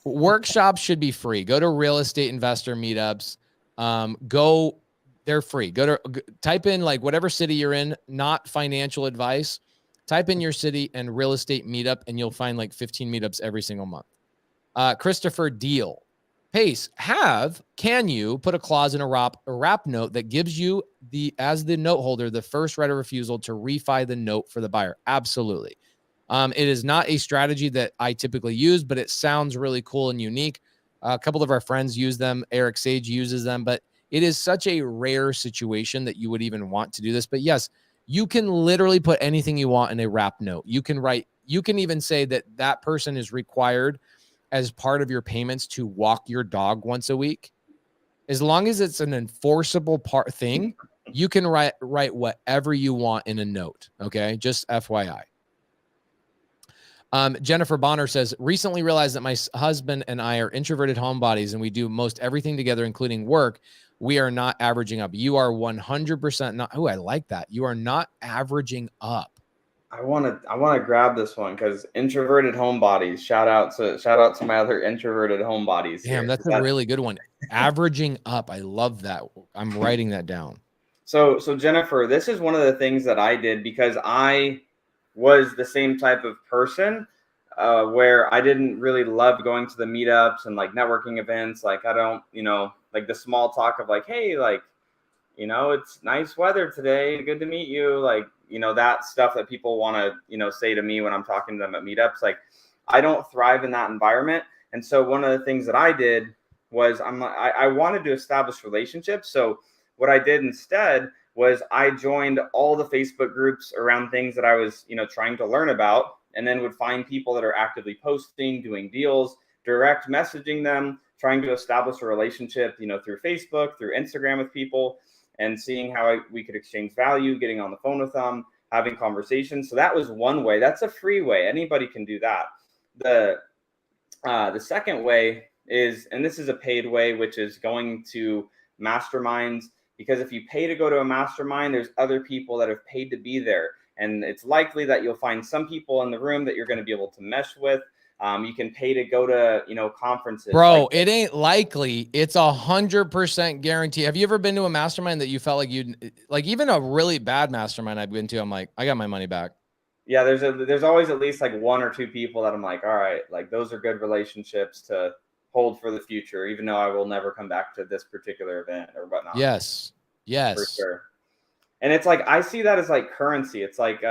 workshops should be free. Go to real estate investor meetups. They're free. Type in like whatever city you're in, not financial advice. Type in your city and real estate meetup, and you'll find like 15 meetups every single month. Christopher Deal. Pace, can you put a clause in a wrap note that gives you as the note holder, the first right of refusal to refi the note for the buyer? Absolutely. It is not a strategy that I typically use, but it sounds really cool and unique. A couple of our friends use them. Eric Sage uses them, but it is such a rare situation that you would even want to do this. But yes, you can literally put anything you want in a wrap note. You can even say that that person is required as part of your payments to walk your dog once a week. As long as it's an enforceable thing, you can write whatever you want in a note. Okay. Just FYI. Jennifer Bonner says, recently realized that my husband and I are introverted homebodies and we do most everything together, including work. We are not averaging up. You are 100% not. Oh, I like that. You are not averaging up. I want to grab this one because introverted homebodies. Shout out to my other introverted homebodies. Damn, that's a really good one. Averaging up. I love that. I'm writing that down. So Jennifer, this is one of the things that I did because I was the same type of person where I didn't really love going to the meetups and like networking events. Like I don't, like the small talk of like, hey, like, it's nice weather today. Good to meet you. Like, that stuff that people want to, say to me when I'm talking to them at meetups. Like, I don't thrive in that environment. And so one of the things that I did was I wanted to establish relationships. So what I did instead was I joined all the Facebook groups around things that I was, trying to learn about, and then would find people that are actively posting, doing deals, direct messaging them, trying to establish a relationship, through Facebook, through Instagram with people, and seeing how we could exchange value, getting on the phone with them, having conversations. So that was one way. That's a free way. Anybody can do that. The second way is, and this is a paid way, which is going to masterminds. Because if you pay to go to a mastermind, there's other people that have paid to be there. And it's likely that you'll find some people in the room that you're going to be able to mesh with. You can pay to go to, conferences. Bro, it ain't likely. It's 100% guarantee. Have you ever been to a mastermind that you felt like like even a really bad mastermind I've been to, I'm like, I got my money back. Yeah, there's always at least like one or two people that I'm like, all right, like those are good relationships to hold for the future, even though I will never come back to this particular event or whatnot. Yes. For sure. And it's like, I see that as like currency. It's like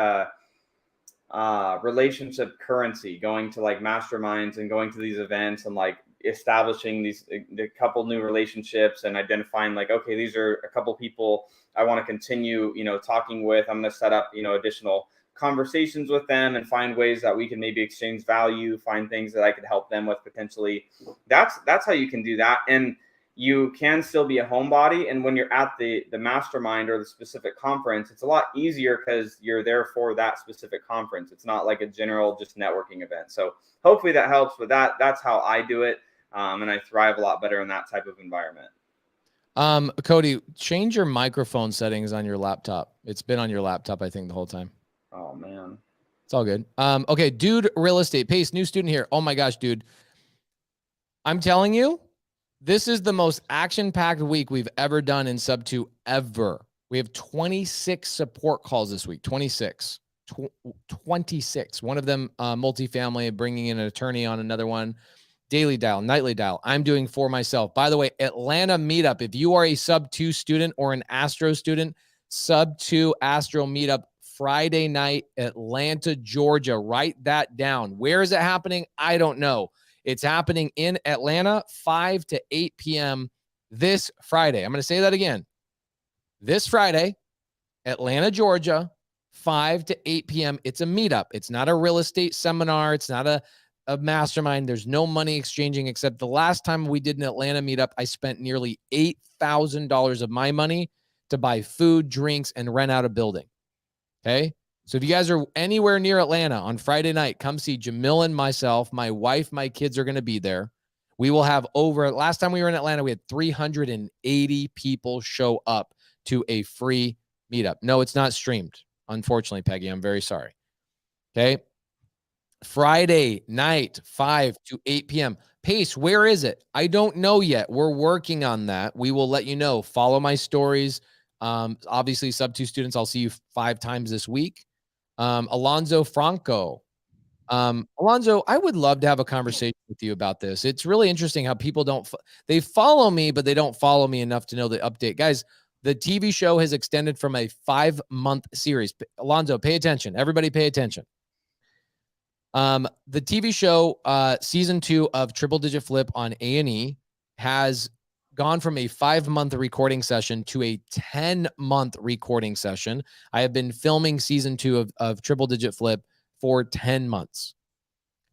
relationship currency, going to like masterminds and going to these events and like establishing a couple new relationships and identifying like, okay, these are a couple people I want to continue, talking with. I'm going to set up, additional conversations with them and find ways that we can maybe exchange value, find things that I could help them with potentially. That's how you can do that. And you can still be a homebody. And when you're at the mastermind or the specific conference, it's a lot easier because you're there for that specific conference. It's not like a general just networking event. So hopefully that helps with that. That's how I do it. And I thrive a lot better in that type of environment. Cody, change your microphone settings on your laptop. It's been on your laptop, I think, the whole time. Oh man. It's all good. Okay. Dude, real estate pace, new student here. Oh my gosh, dude. I'm telling you, this is the most action-packed week we've ever done in Sub 2 ever. We have 26 support calls this week. 26. 26. One of them multifamily, bringing in an attorney on another one. Daily dial, nightly dial. I'm doing for myself. By the way, Atlanta meetup. If you are a Sub 2 student or an Astro student, Sub 2 Astro meetup Friday night, Atlanta, Georgia. Write that down. Where is it happening? I don't know. It's happening in Atlanta, 5 to 8 p.m. this Friday. I'm going to say that again. This Friday, Atlanta, Georgia, 5 to 8 p.m. It's a meetup. It's not a real estate seminar. It's not a mastermind. There's no money exchanging, except the last time we did an Atlanta meetup, I spent nearly $8,000 of my money to buy food, drinks, and rent out a building. Okay? So if you guys are anywhere near Atlanta on Friday night, come see Jamil and myself. My wife, my kids are going to be there. We will have last time we were in Atlanta, we had 380 people show up to a free meetup. No, it's not streamed. Unfortunately, Peggy, I'm very sorry. Okay. Friday night, 5 to 8 p.m. Pace, where is it? I don't know yet. We're working on that. We will let you know. Follow my stories. Obviously, Sub 2 students, I'll see you 5 times this week. Alonzo Franco. Alonzo, I would love to have a conversation with you about this. It's really interesting how people they follow me, but they don't follow me enough to know the update. Guys, the TV show has extended from a 5-month series. Alonzo, pay attention. Everybody pay attention. The TV show, season 2 of Triple Digit Flip on A&E has gone from a 5-month recording session to a 10-month recording session. I have been filming season 2 of Triple Digit Flip for 10 months.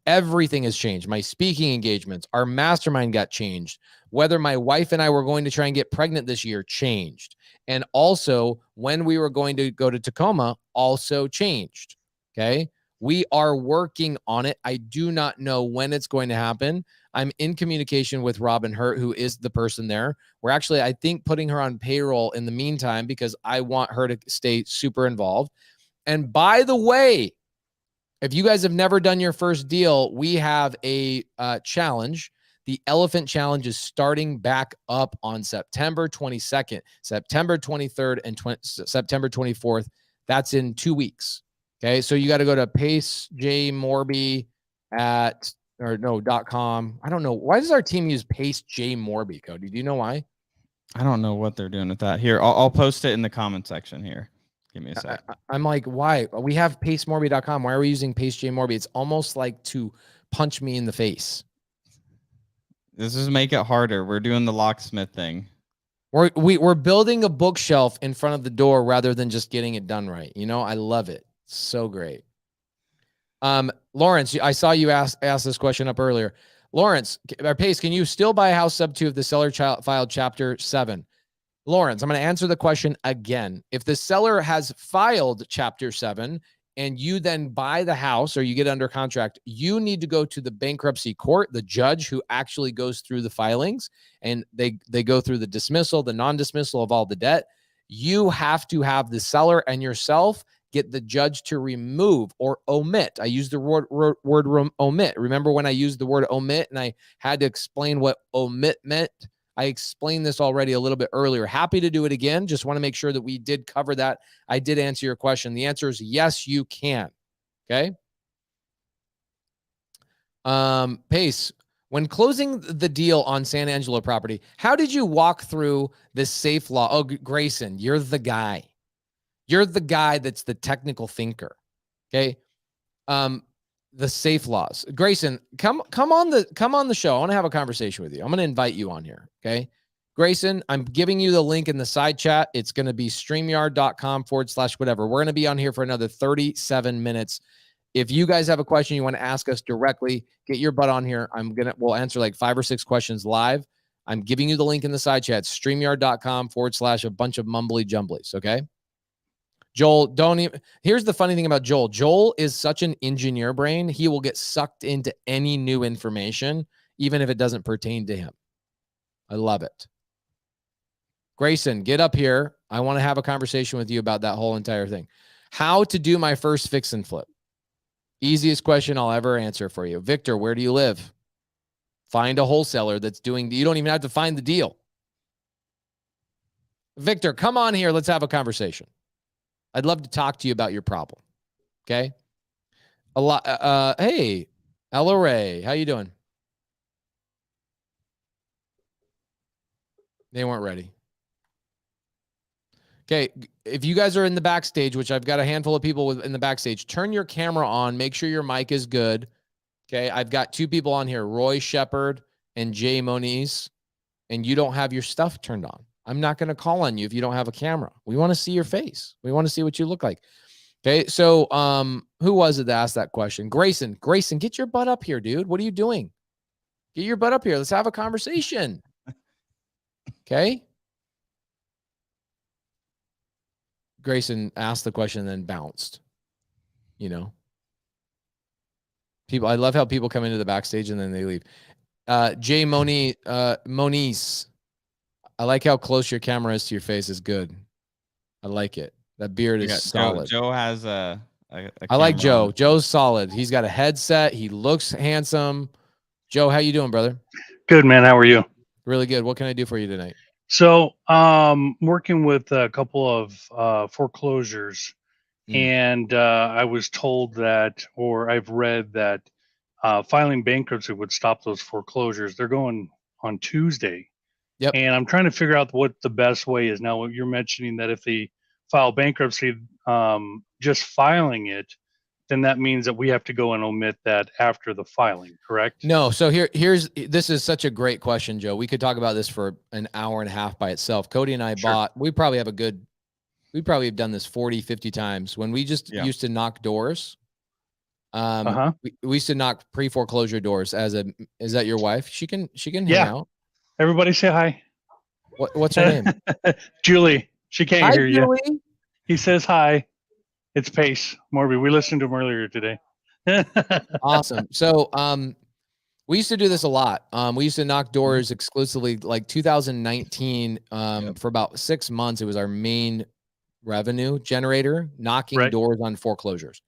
Everything has changed. My speaking engagements, our mastermind got changed. Whether my wife and I were going to try and get pregnant this year changed. And also when we were going to go to Tacoma also changed. Okay. We are working on it. I do not know when it's going to happen. I'm in communication with Robin Hurt, who is the person there. We're actually, I think, putting her on payroll in the meantime because I want her to stay super involved. And by the way, if you guys have never done your first deal, we have a challenge. The Elephant Challenge is starting back up on September 22nd, September 23rd, and September 24th. That's in 2 weeks. Okay, so you got to go to pacejmorby .com. I don't know. Why does our team use pacejmorby, Cody? Do you know why? I don't know what they're doing with that. Here, I'll post it in the comment section here. Give me a sec. I'm like, why? We have pacemorby.com. Why are we using pacejmorby? It's almost like to punch me in the face. This is make it harder. We're doing the locksmith thing. We're building a bookshelf in front of the door rather than just getting it done right. You know, I love it. So great. Lawrence, I saw you ask this question up earlier. Lawrence, or Pace, can you still buy a house sub 2 if the seller filed Chapter 7? Lawrence, I'm going to answer the question again. If the seller has filed Chapter 7 and you then buy the house or you get under contract, you need to go to the bankruptcy court, the judge who actually goes through the filings, and they go through the dismissal, the non-dismissal of all the debt. You have to have the seller and yourself get the judge to remove or omit. I use the word omit. Remember when I used the word omit and I had to explain what omit meant? I explained this already a little bit earlier. Happy to do it again. Just want to make sure that we did cover that. I did answer your question. The answer is yes, you can. Okay. Pace, when closing the deal on San Angelo property, how did you walk through this safe law? Oh, Grayson, you're the guy. You're the guy that's the technical thinker. Okay. The safe laws. Grayson, come on the show. I want to have a conversation with you. I'm going to invite you on here. Okay. Grayson, I'm giving you the link in the side chat. It's going to be streamyard.com/whatever. We're going to be on here for another 37 minutes. If you guys have a question you want to ask us directly, get your butt on here. We'll answer like 5 or 6 questions live. I'm giving you the link in the side chat, streamyard.com/ a bunch of mumbly jumblies. Okay. Joel, here's the funny thing about Joel. Joel is such an engineer brain. He will get sucked into any new information, even if it doesn't pertain to him. I love it. Grayson, get up here. I want to have a conversation with you about that whole entire thing. How to do my first fix and flip. Easiest question I'll ever answer for you. Victor, where do you live? Find a wholesaler that's doing, you don't even have to find the deal. Victor, come on here. Let's have a conversation. I'd love to talk to you about your problem. Okay. Hey, Ella Ray, how you doing? They weren't ready. Okay. If you guys are in the backstage, which I've got a handful of people in the backstage, turn your camera on, make sure your mic is good. Okay. I've got 2 people on here, Roy Shepard and Jay Moniz, and you don't have your stuff turned on. I'm not going to call on you if you don't have a camera. We want to see your face. We want to see what you look like. Okay. So, who was it that asked that question? Grayson, get your butt up here, dude. What are you doing? Get your butt up here. Let's have a conversation. Okay. Grayson asked the question and then bounced, you know, I love how people come into the backstage and then they leave. Jay Moniz, I like how close your camera is to your face. Is good. I like it. That beard is solid. Joe has a I like Joe. Joe's solid. He's got a headset. He looks handsome. Joe, how you doing, brother? Good, man. How are you? Really good. What can I do for you tonight? So, working with a couple of foreclosures, and I was told that, or I've read that filing bankruptcy would stop those foreclosures. They're going on Tuesday. Yep. And I'm trying to figure out what the best way is. Now, you're mentioning that if they file bankruptcy, just filing it then that means that we have to go and omit that after the filing, correct? No. So this is such a great question, Joe. We could talk about this for an hour and a half by itself. Cody and I we probably have done this 40, 50 times when we just used to knock doors. We used to knock pre-foreclosure doors is that your wife? She can hang out. Everybody say hi. What's her name? Julie. She can't hear Julie. you. He says hi. It's Pace, Morby. We listened to him earlier today. Awesome. So, we used to do this a lot. We used to knock doors exclusively, like 2019, for about 6 months. It was our main revenue generator, knocking doors on foreclosures.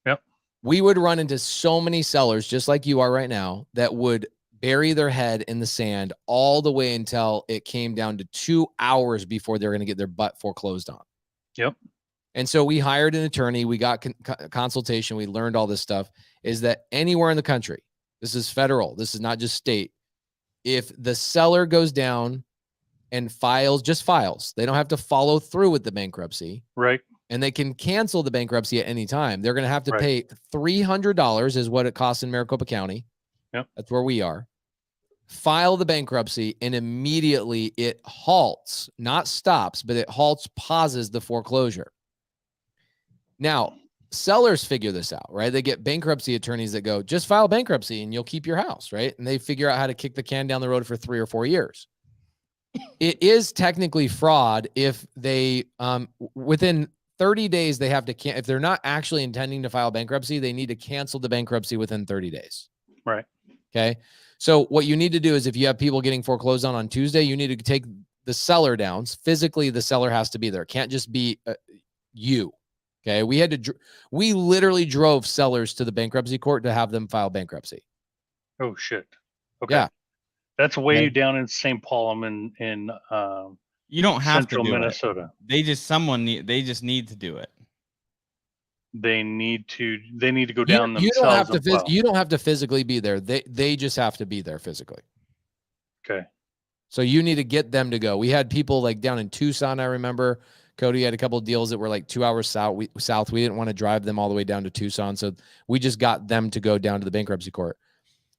Yep. We would run into so many sellers, just like you are right now, that would bury their head in the sand all the way until it came down to 2 hours before they're going to get their butt foreclosed on. Yep. And so we hired an attorney. We got consultation. We learned all this stuff. Is that anywhere in the country, this is federal, this is not just state, if the seller goes down and files, they don't have to follow through with the bankruptcy. Right. And they can cancel the bankruptcy at any time. They're going to have to pay $300 is what it costs in Maricopa County. Yep. That's where we are. File the bankruptcy, and immediately it halts, not stops, but it halts, pauses the foreclosure. Now, sellers figure this out, right? They get bankruptcy attorneys that go, just file bankruptcy and you'll keep your house, right? And they figure out how to kick the can down the road for 3 or 4 years. It is technically fraud if they, within 30 days, they have to, if they're not actually intending to file bankruptcy, they need to cancel the bankruptcy within 30 days. Right. Okay. So what you need to do is if you have people getting foreclosed on Tuesday, you need to take the seller down. Physically, the seller has to be there. It can't just be you. Okay. We literally drove sellers to the bankruptcy court to have them file bankruptcy. Oh shit. Okay. Yeah. That's way down in St. Paul. I'm in you don't have Central to do Minnesota. It. They just need to do it. They need to go down themselves. You don't have to physically be there. They just have to be there physically. Okay. So you need to get them to go. We had people like down in Tucson. I remember Cody had a couple of deals that were like 2 hours south. We didn't want to drive them all the way down to Tucson. So we just got them to go down to the bankruptcy court.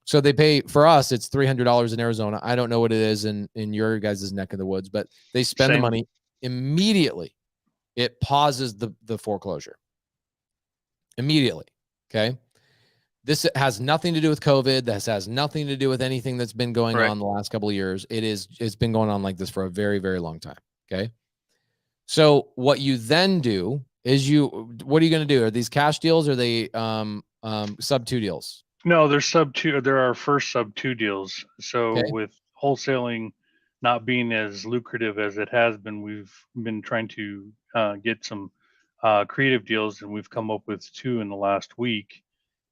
So they pay, for us, it's $300 in Arizona. I don't know what it is in your guys' neck of the woods, but they spend the money immediately. It pauses the foreclosure immediately. Okay. This has nothing to do with COVID. This has nothing to do with anything that's been going on the last couple of years. It's been going on like this for a very, very long time. Okay. So what you then do is what are you going to do? Are these cash deals? Or are they sub 2 deals? No, they're sub 2. They're our first sub 2 deals. So with wholesaling not being as lucrative as it has been, we've been trying to get some creative deals, and we've come up with 2 in the last week.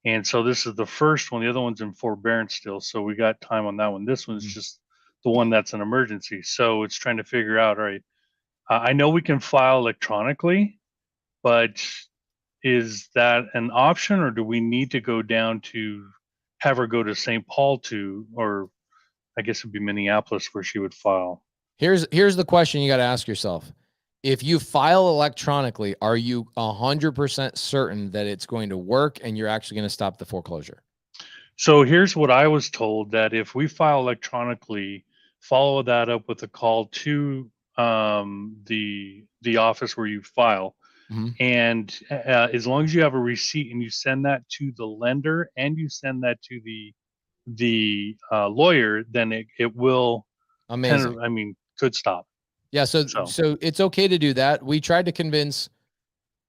And so this is the first one. The other one's in forbearance still. So we got time on that one. This one's just the one that's an emergency. So it's trying to figure out, all right, I know we can file electronically, but is that an option, or do we need to go down to have her go to St. Paul or I guess it'd be Minneapolis where she would file? Here's the question you got to ask yourself. If you file electronically, are you 100% certain that it's going to work and you're actually going to stop the foreclosure? So here's what I was told, that if we file electronically, follow that up with a call to the office where you file. Mm-hmm. And as long as you have a receipt and you send that to the lender and you send that to the lawyer, then it will. Amazing. Could stop. Yeah. So it's okay to do that. We tried to convince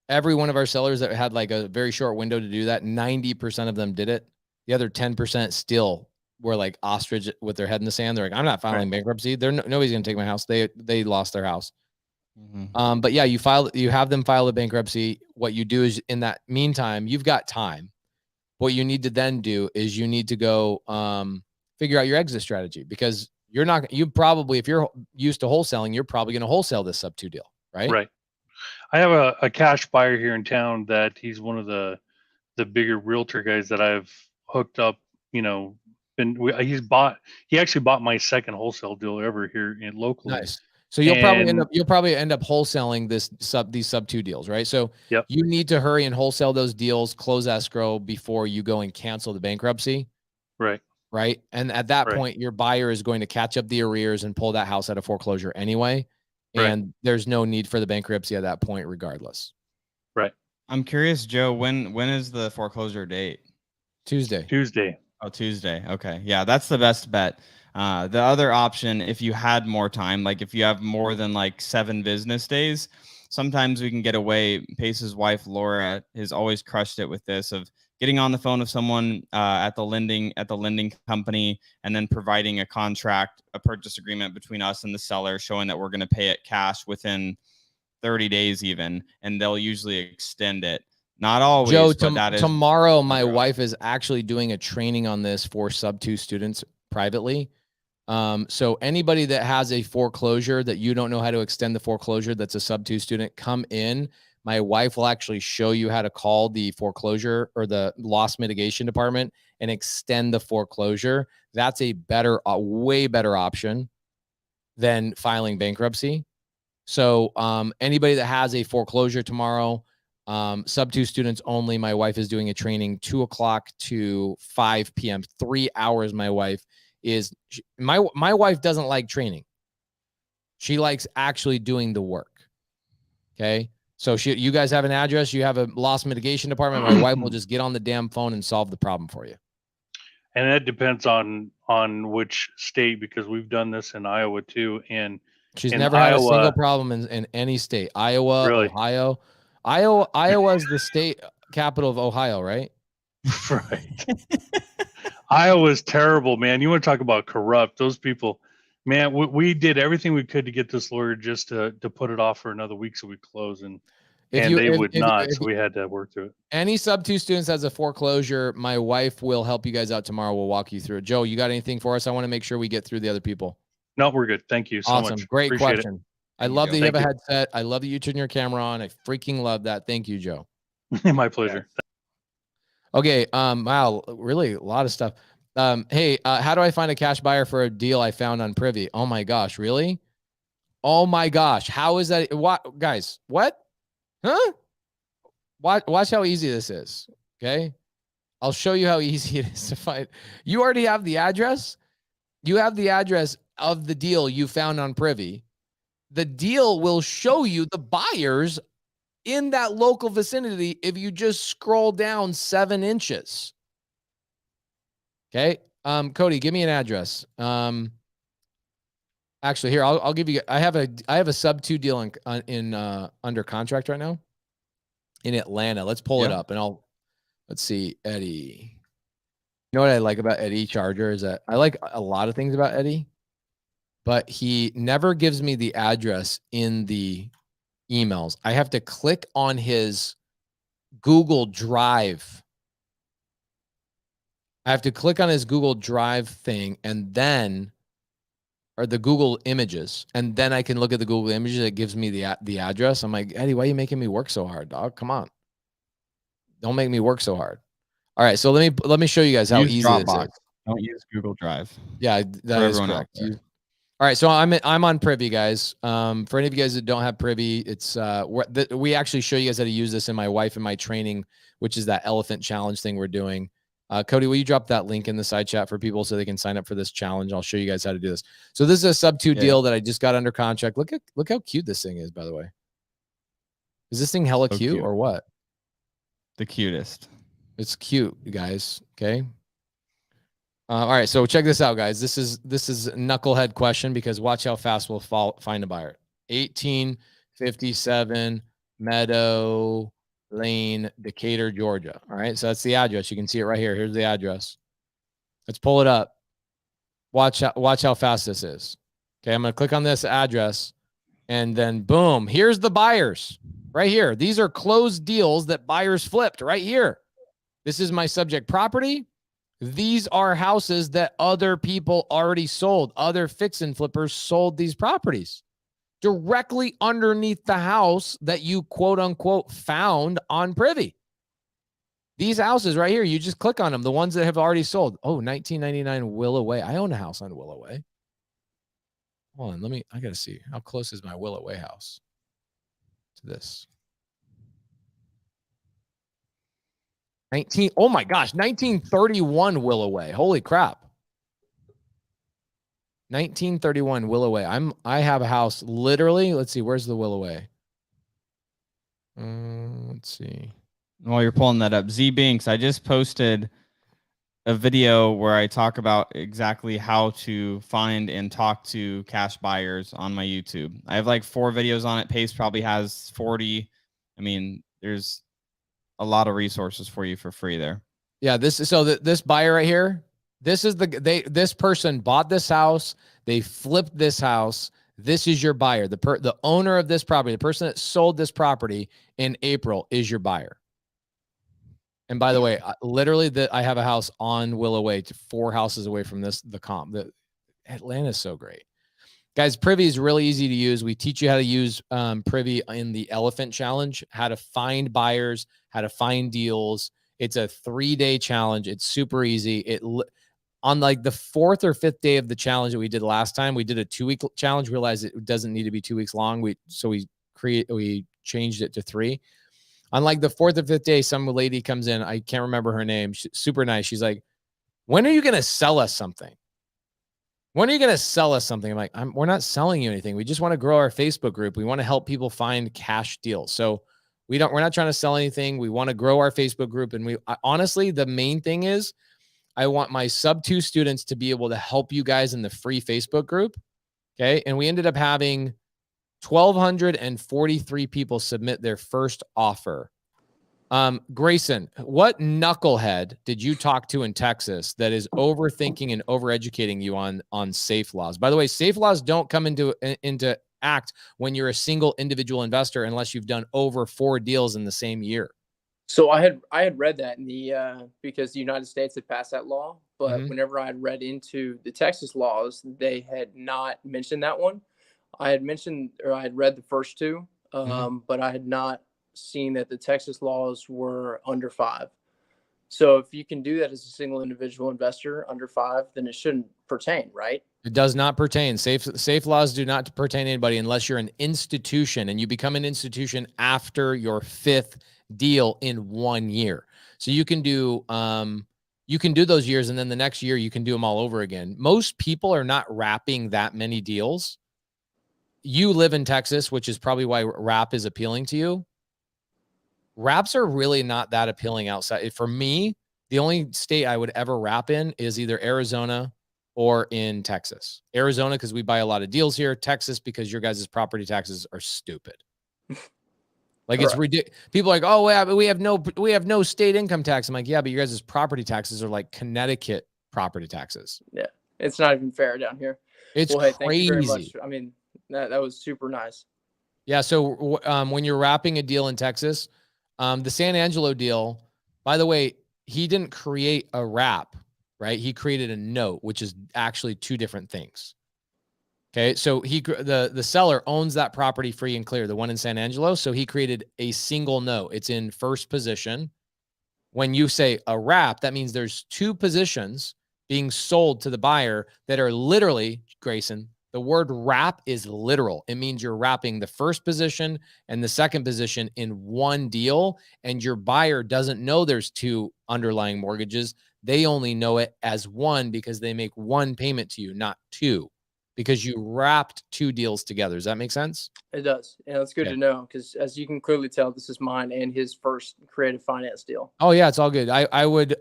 every one of our sellers that had like a very short window to do that. 90% of them did it. The other 10% still were like ostrich with their head in the sand. They're like, I'm not filing bankruptcy. Nobody's going to take my house. They lost their house. Mm-hmm. But yeah, you have them file a bankruptcy. What you do is, in that meantime, you've got time. What you need to then do is you need to go figure out your exit strategy, because if you're used to wholesaling, you're probably going to wholesale this sub 2 deal, right? Right. I have a cash buyer here in town that he's one of the bigger realtor guys that I've hooked up. He actually bought my second wholesale deal ever here locally. Nice. So you'll probably end up wholesaling these sub 2 deals, right? So Yep. you need to hurry and wholesale those deals, close escrow before you go and cancel the bankruptcy. Right. Right. And at that Right. point, your buyer is going to catch up the arrears and pull that house out of foreclosure anyway. And there's no need for the bankruptcy at that point, regardless. Right. I'm curious, Joe, when is the foreclosure date? Tuesday. Oh, Tuesday. Okay. Yeah, that's the best bet. The other option, if you had more time, like if you have more than like 7 business days, sometimes we can get away. Pace's wife, Laura, has always crushed it with this of getting on the phone with someone at the lending company and then providing a contract, a purchase agreement between us and the seller, showing that we're going to pay it cash within 30 days even, and they'll usually extend it. Not always, Joe, but that is tomorrow my wife is actually doing a training on this for sub 2 students privately. So anybody that has a foreclosure that you don't know how to extend the foreclosure, that's a sub 2 student, come in. My wife will actually show you how to call the foreclosure or the loss mitigation department and extend the foreclosure. That's a way better option than filing bankruptcy. So anybody that has a foreclosure tomorrow, sub 2 students only, my wife is doing a training 2 o'clock to 5 p.m. 3 hours. My wife doesn't like training. She likes actually doing the work. Okay. So you guys have an address, you have a loss mitigation department. My wife will just get on the damn phone and solve the problem for you. And that depends on which state, because we've done this in Iowa too. And she's never had a single problem in any state. Iowa, really? Ohio. Iowa is the state capital of Ohio, right? Right. Iowa's terrible, man. You want to talk about corrupt? Those people, man. We did everything we could to get this lawyer just to put it off for another week so we close, and they would not. So we had to work through it. Any sub 2 students has a foreclosure, my wife will help you guys out tomorrow. We'll walk you through it. Joe, you got anything for us? I want to make sure we get through the other people. No, we're good. Thank you so much. Great Appreciate question. It. I love that you have a headset. I love that you turn your camera on. I freaking love that. Thank you, Joe. My pleasure. Okay. Wow. Really a lot of stuff. Hey, how do I find a cash buyer for a deal I found on Privy? Oh my gosh. Really? Oh my gosh. How is that? What, guys? What? Huh? Watch how easy this is. Okay. I'll show you how easy it is to find. You already have the address. You have the address of the deal you found on Privy. The deal will show you the buyers in that local vicinity if you just scroll down 7 inches. Okay. Cody, give me an address. Actually, here, I'll give you, I have a sub 2 deal in under contract right now in Atlanta. Let's pull it up and let's see, Eddie. You know what I like about Eddie Charger is that I like a lot of things about Eddie, but he never gives me the address in the emails. I have to click on his Google Drive. I have to click on his Google Drive thing and then, or the Google Images, and then I can look at the Google Images that gives me the address. I'm like, Eddie, why are you making me work so hard, dog? Come on. Don't make me work so hard. All right, so let me show you guys how easy this is. Don't use Google Drive. Yeah, that is correct. All right, so I'm on Privy, guys. For any of you guys that don't have Privy, it's we actually show you guys how to use this in my wife and my training, which is that elephant challenge thing we're doing. Cody, will you drop that link in the side chat for people so they can sign up for this challenge? I'll show you guys how to do this. So this is a sub 2 deal that I just got under contract. Look how cute this thing is, by the way. Is this thing hella cute or what? The cutest. It's cute, you guys. Okay. All right. So check this out, guys. This is a knucklehead question because watch how fast we'll find a buyer. 1857 Meadow Lane, Decatur, Georgia. All right. So that's the address. You can see it right here. Here's the address. Let's pull it up. Watch how fast this is. Okay. I'm going to click on this address and then boom, here's the buyers right here. These are closed deals that buyers flipped right here. This is my subject property. These are houses that other people already sold. Other fix and flippers sold these properties directly underneath the house that you quote unquote found on Privy. These houses right here, you just click on them. The ones that have already sold. Oh, 1999 Willow Way. I own a house on Willow Way. Hold on, I gotta see how close is my Willow Way house to this. 1931 Willow Way. Holy crap. 1931 Willow Way. I have a house literally. Let's see, where's the Willow Way? Let's see. While you're pulling that up, Z Binks, I just posted a video where I talk about exactly how to find and talk to cash buyers on my YouTube. I have like 4 videos on it. Pace probably has 40. I mean, there's a lot of resources for you for free there. Yeah, this buyer right here, this person bought this house, they flipped this house. This is your buyer. The owner of this property, the person that sold this property in April is your buyer. And by the way, literally, I have a house on Willow Way, 4 houses away from the comp. Atlanta's so great. Guys, Privy is really easy to use. We teach you how to use Privy in the Elephant Challenge, how to find buyers, how to find deals. It's a 3-day challenge. It's super easy. On like the 4th or 5th day of the challenge that we did last time, we did a 2-week challenge, realized it doesn't need to be 2 weeks long. We changed it to 3. On like the 4th or 5th day, some lady comes in. I can't remember her name. She's super nice. She's like, when are you going to sell us something? When are you going to sell us something? I'm like, we're not selling you anything. We just want to grow our Facebook group. We want to help people find cash deals. So we're not trying to sell anything. We want to grow our Facebook group. And honestly, the main thing is I want my sub 2 students to be able to help you guys in the free Facebook group. Okay. And we ended up having 1,243 people submit their first offer. Grayson, what knucklehead did you talk to in Texas that is overthinking and overeducating you on safe laws? By the way, safe laws don't come into act when you're a single individual investor unless you've done over 4 deals in the same year. So I had read that in the because the United States had passed that law, but whenever I had read into the Texas laws, they had not mentioned that one. I had read the first 2, but I had not seen that the Texas laws were under 5. So if you can do that as a single individual investor under 5, then it shouldn't pertain, right? It does not pertain. Safe laws do not pertain to anybody unless you're an institution, and you become an institution after your 5th deal in 1 year. So you can do those years, and then the next year you can do them all over again. Most people are not wrapping that many deals. You live in Texas, which is probably why wrap is appealing to you. Wraps are really not that appealing outside. For me, the only state I would ever wrap in is either Arizona or in Texas. Arizona, because we buy a lot of deals here. Texas, because your guys' property taxes are stupid. Like it's ridiculous. People are like, oh, we have no state income tax. I'm like, yeah, but your guys' property taxes are like Connecticut property taxes. Yeah, it's not even fair down here. It's crazy. Thank you very much. I mean, that was super nice. Yeah. So when you're wrapping a deal in Texas, the San Angelo deal, by the way, he didn't create a wrap, right? He created a note, which is actually 2 different things. Okay. So the seller owns that property free and clear, the one in San Angelo. So he created a single note. It's in first position. When you say a wrap, that means there's 2 positions being sold to the buyer that are literally, Grayson, the word wrap is literal. It means you're wrapping the first position and the second position in one deal, and your buyer doesn't know there's 2 underlying mortgages. They only know it as one because they make 1 payment to you, not 2, because you wrapped 2 deals together. Does that make sense? It does. Yeah, that's good to know, because as you can clearly tell, this is mine and his first creative finance deal. Oh yeah, it's all good. I would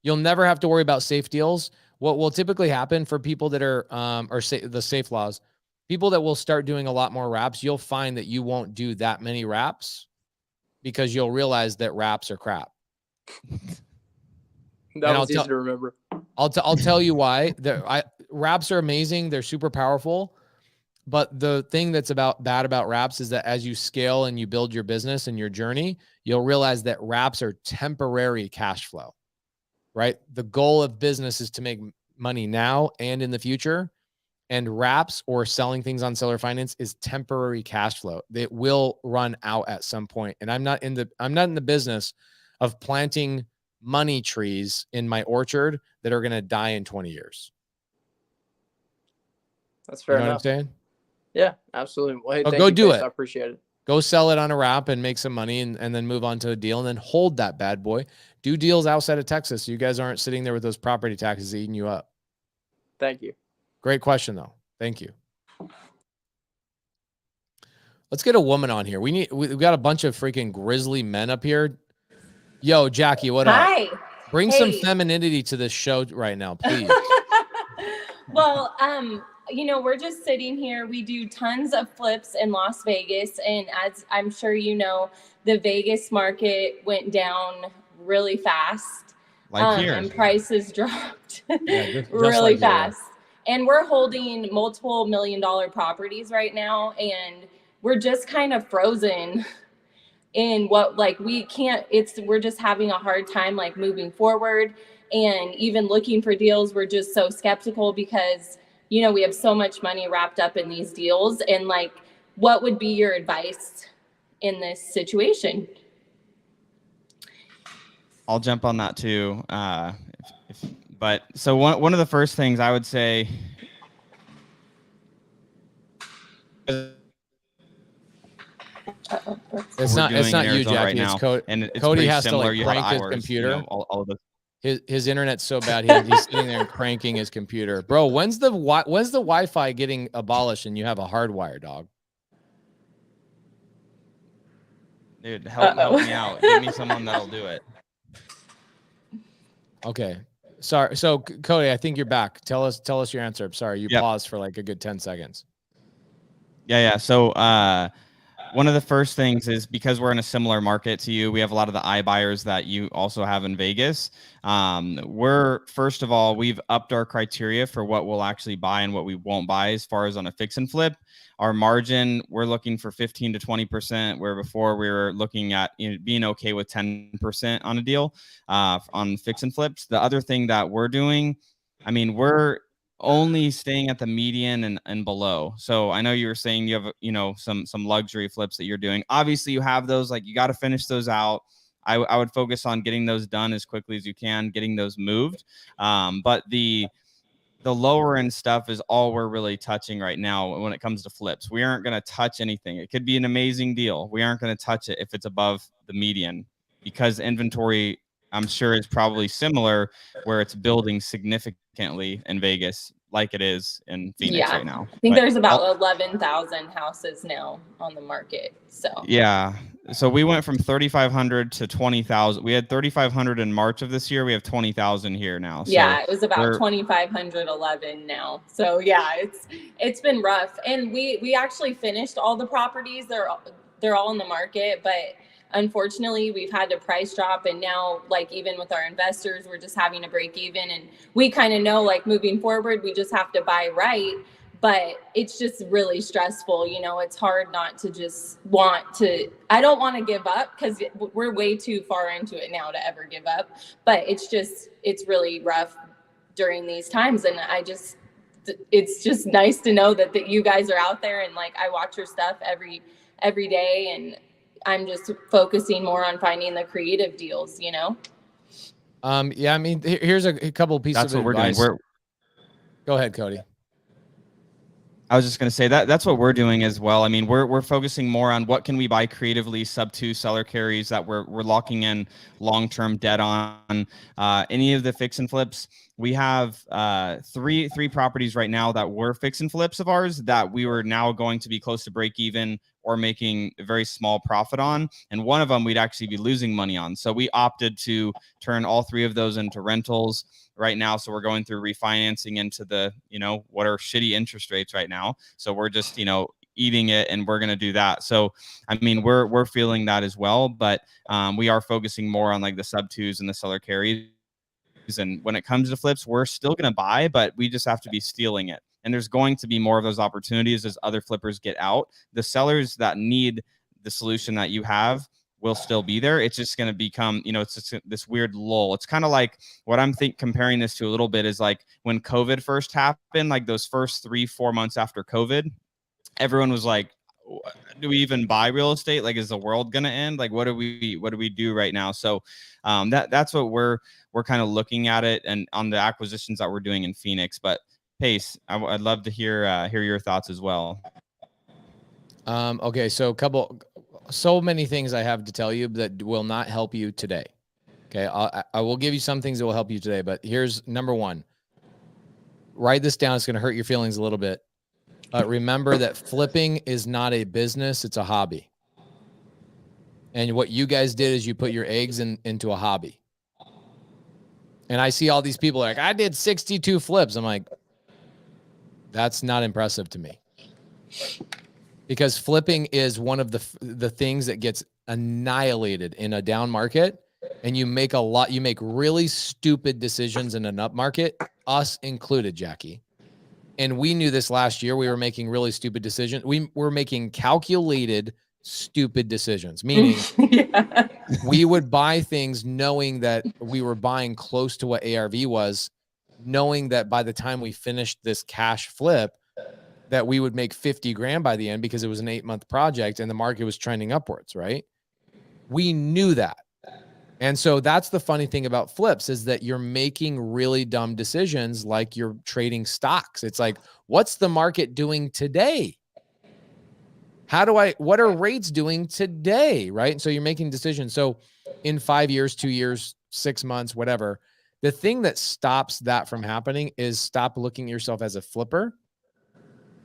you'll never have to worry about safe deals. What will typically happen for people that are the safe laws, people that will start doing a lot more wraps, you'll find that you won't do that many wraps because you'll realize that wraps are crap. That was easy to remember. I'll tell you why. Wraps are amazing. They're super powerful. But the thing that's bad about wraps is that as you scale and you build your business and your journey, you'll realize that wraps are temporary cash flow, right? The goal of business is to make money now and in the future. And wraps or selling things on seller finance is temporary cash flow. It will run out at some point. And I'm not in the business of planting money trees in my orchard that are going to die in 20 years. That's fair You know enough. what I'm saying? Yeah, absolutely. Well, hey, So thank go you, do Pace. it. I appreciate it. Go sell it on a wrap and make some money and then move on to a deal and then hold that bad boy. Do deals outside of Texas so you guys aren't sitting there with those property taxes eating you up. Thank you. Great question, though. Thank you. Let's get a woman on here. We've got a bunch of freaking grizzly men up here. Yo, Jackie, what up? Hi. Bring some femininity to this show right now, please. Well, we're just sitting here. We do tons of flips in Las Vegas. And as I'm sure you know, the Vegas market went down really fast. Like here. And prices dropped just really like fast. And we're holding multiple $1 million properties right now. And we're just kind of frozen in what, like, we're just having a hard time, like, moving forward. And even looking for deals, we're just so skeptical because, we have so much money wrapped up in these deals. And, like, what would be your advice in this situation? I'll jump on that too. But so one of the first things I would say it's not you, Jackie. Right now, it's Cody. And it's Cody has similar. to like crank his computer. All of the his internet's so bad he's sitting there and cranking his computer. Bro, when's the Wi-Fi getting abolished and you have a hardwire, dog? Dude, help me out. Give me someone that'll do it. Okay. Sorry. So Cody, I think you're back. Tell us your answer. I'm sorry. You paused for like a good 10 seconds. Yeah. So one of the first things is because we're in a similar market to you, we have a lot of the iBuyers that you also have in Vegas. First of all, we've upped our criteria for what we'll actually buy and what we won't buy as far as on a fix and flip. Our margin, we're looking for 15 to 20%, where before we were looking at being okay with 10% on a deal on fix and flips. The other thing that we're doing, we're only staying at the median and below. So I know you were saying you have, some luxury flips that you're doing. Obviously you have those, like, you got to finish those out. I would focus on getting those done as quickly as you can, getting those moved. But the lower end stuff is all we're really touching right now when it comes to flips. We aren't going to touch anything. It could be an amazing deal. We aren't going to touch it if it's above the median, because inventory, I'm sure, is probably similar where it's building significantly in Vegas like it is in Phoenix right now. I think there's about 11,000 houses now on the market. So yeah. So we went from 3,500 to 20,000. We had 3,500 in March of this year. We have 20,000 here now. So yeah, it was about 2,511 now. So yeah, it's been rough. And we actually finished all the properties. They're all in the market, but unfortunately we've had to price drop. And now, like, even with our investors, we're just having to break even. And we kind of know, like, moving forward, we just have to buy right. But it's just really stressful. It's hard not to just I don't want to give up, because we're way too far into it now to ever give up. But it's really rough during these times. And it's just nice to know that you guys are out there, and, like, I watch your stuff every day, and I'm just focusing more on finding the creative deals, Yeah, here's a couple pieces That's of what advice. we're doing. Go ahead, Cody. I was just going to say that's what we're doing as well. We're focusing more on what can we buy creatively, sub 2 seller carries that we're locking in long-term debt on. Any of the fix and flips, we have three properties right now that were fix and flips of ours that we were now going to be close to break even or making a very small profit on. And one of them we'd actually be losing money on. So we opted to turn all 3 of those into rentals right now. So we're going through refinancing into the, what are shitty interest rates right now. So we're just, eating it, and we're going to do that. So, we're feeling that as well, but we are focusing more on, like, the sub 2s and the seller carries. And when it comes to flips, we're still going to buy, but we just have to be stealing it. And there's going to be more of those opportunities as other flippers get out. The sellers that need the solution that you have will still be there. It's just going to become, it's just this weird lull. It's kind of like what I'm comparing this to a little bit is like when COVID first happened, like those first 3-4 months after COVID, everyone was like, do we even buy real estate? Like, is the world going to end? Like, what do we do right now? So that's what we're kind of looking at it, and on the acquisitions that we're doing in Phoenix. But Pace, I'd love to hear your thoughts as well. Okay, so many things I have to tell you that will not help you today. Okay, I will give you some things that will help you today, but here's number one. Write this down. It's going to hurt your feelings a little bit. Remember that flipping is not a business. It's a hobby. And what you guys did is you put your eggs into a hobby. And I see all these people like, I did 62 flips. I'm like, that's not impressive to me. Because flipping is one of the things that gets annihilated in a down market. And you make really stupid decisions in an up market, us included, Jackie. And we knew this last year. We were making really stupid decisions. We were making calculated, stupid decisions, meaning we would buy things knowing that we were buying close to what ARV was, knowing that by the time we finished this cash flip, that we would make 50 grand by the end because it was an 8-month project and the market was trending upwards, right? We knew that. And so that's the funny thing about flips is that you're making really dumb decisions like you're trading stocks. It's like, what's the market doing today? What are rates doing today? Right. And so you're making decisions. So in 5 years, 2 years, 6 months, whatever, the thing that stops that from happening is stop looking at yourself as a flipper.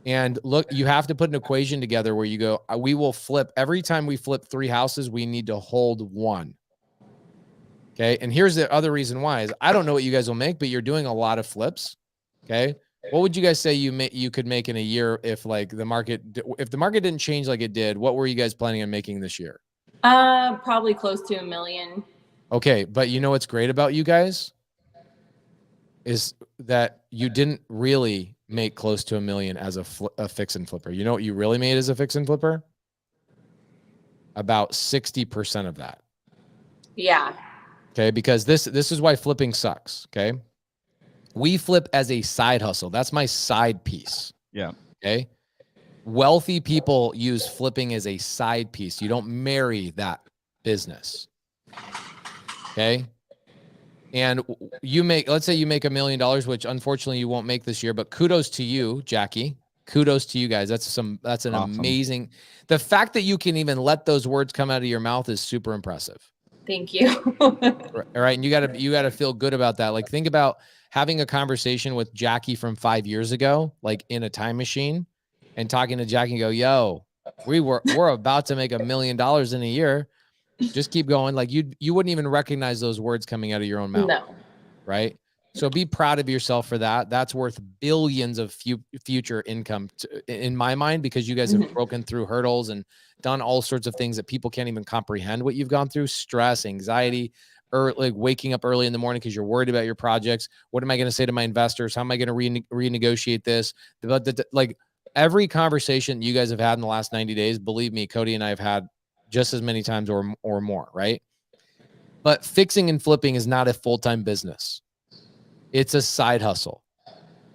And look, you have to put an equation together where you go, we will flip every time we flip 3 houses, we need to hold 1. Okay. And here's the other reason why is I don't know what you guys will make, but you're doing a lot of flips. Okay. What would you guys say you could make in a year if the market didn't change like it did? What were you guys planning on making this year? Probably close to $1 million. Okay. But you know, what's great about you guys is that you didn't really make close to $1 million as a fix and flipper. You know what you really made as a fix and flipper? About 60% of that. Yeah. Okay. Because this is why flipping sucks. Okay. We flip as a side hustle. That's my side piece. Yeah. Okay. Wealthy people use flipping as a side piece. You don't marry that business. Okay. And let's say you make $1 million, which unfortunately you won't make this year, but kudos to you, Jackie. Kudos to you guys. That's an awesome. Amazing. The fact that you can even let those words come out of your mouth is super impressive. Thank you. All right. And you gotta feel good about that. Like, think about having a conversation with Jackie from 5 years ago, like in a time machine, and talking to Jackie and go, yo, we're about to make $1 million in a year. Just keep going. Like you wouldn't even recognize those words coming out of your own mouth. No. Right. So be proud of yourself for that. That's worth billions of future income in my mind, because you guys have broken through hurdles and done all sorts of things that people can't even comprehend what you've gone through. Stress, anxiety, or like waking up early in the morning because you're worried about your projects. What am I going to say to my investors? How am I going to renegotiate this? Like every conversation you guys have had in the last 90 days, believe me, Cody and I have had just as many times or more, right? But fixing and flipping is not a full-time business. It's a side hustle.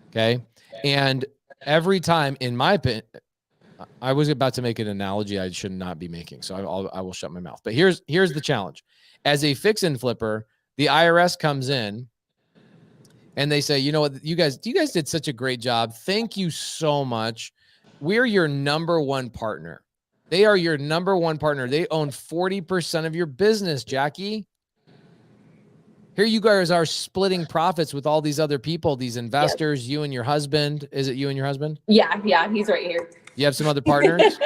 Okay. And every time, in my opinion, I was about to make an analogy I should not be making, so I will shut my mouth. But here's the challenge. As a fix and flipper, the IRS comes in and they say, you know what, you guys did such a great job. Thank you so much. We're your number one partner. They are your number one partner. They own 40% of your business, Jackie. Here you guys are splitting profits with all these other people, these investors, yep. You and your husband. Is it you and your husband? Yeah, he's right here. You have some other partners?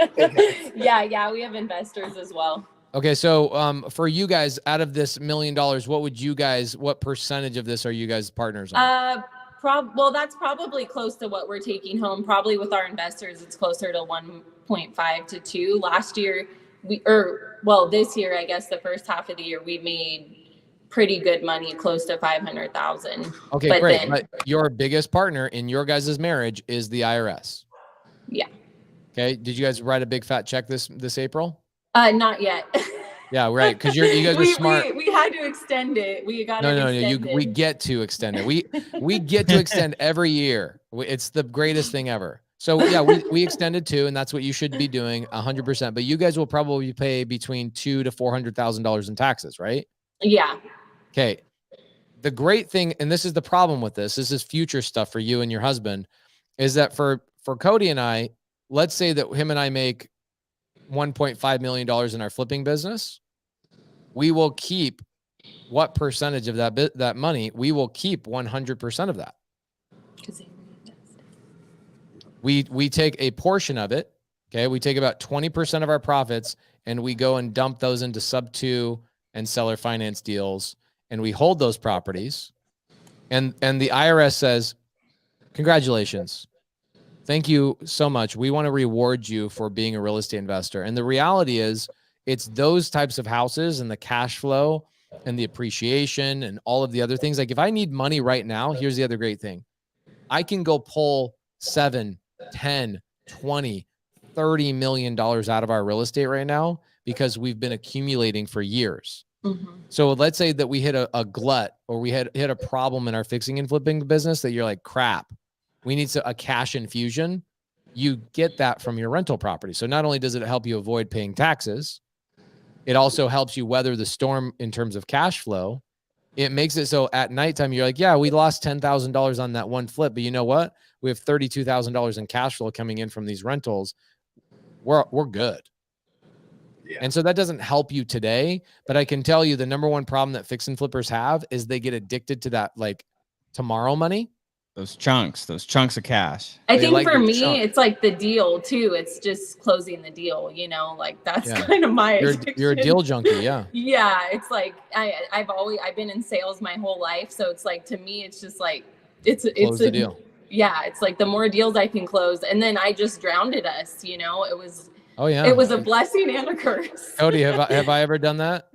Yeah, we have investors as well. Okay, so for you guys, out of this $1 million, what percentage of this are you guys partners on? Well, that's probably close to what we're taking home. Probably with our investors, it's closer to 1.5 to 2. Last year, this year, I guess the first half of the year, we made pretty good money, close to 500,000. Okay, great. But your biggest partner in your guys' marriage is the IRS. Yeah. Okay. Did you guys write a big fat check this April? Not yet. Yeah, right. Because you guys are smart. We had to extend it. We got we get to extend it. We get to extend every year. It's the greatest thing ever. So yeah, we extended too, and that's what you should be doing 100%. But you guys will probably pay between $200,000 to $400,000 in taxes, right? Yeah. Okay. The great thing, and this is the problem with this is future stuff for you and your husband, is that for Cody and I, let's say that him and I make $1.5 million in our flipping business. We will keep what percentage of that money? We will keep 100% of that. We take a portion of it. Okay. We take about 20% of our profits and we go and dump those into sub 2 and seller finance deals. And we hold those properties. And the IRS says, congratulations. Thank you so much. We want to reward you for being a real estate investor. And the reality is it's those types of houses and the cash flow and the appreciation and all of the other things. Like if I need money right now, here's the other great thing. I can go pull 7, 10, 20, $30 million out of our real estate right now because we've been accumulating for years. Mm-hmm. So let's say that we hit a glut or we hit a problem in our fixing and flipping business that you're like, crap, we need a cash infusion. You get that from your rental property. So not only does it help you avoid paying taxes, it also helps you weather the storm in terms of cash flow. It makes it so at nighttime, you're like, yeah, we lost $10,000 on that one flip, but you know what? We have $32,000 in cash flow coming in from these rentals. We're good. Yeah. And so that doesn't help you today, but I can tell you the number one problem that fix and flippers have is they get addicted to that like tomorrow money. Those chunks of cash. I think for me, it's like the deal too. It's just closing the deal, like that's kind of my addiction. You're a deal junkie. Yeah. Yeah. It's like, I've been in sales my whole life. So it's like, to me, it's just like, it's the deal. Yeah. It's like the more deals I can close. And then I just drowned us, it was, it was a blessing and a curse. Cody, have I ever done that?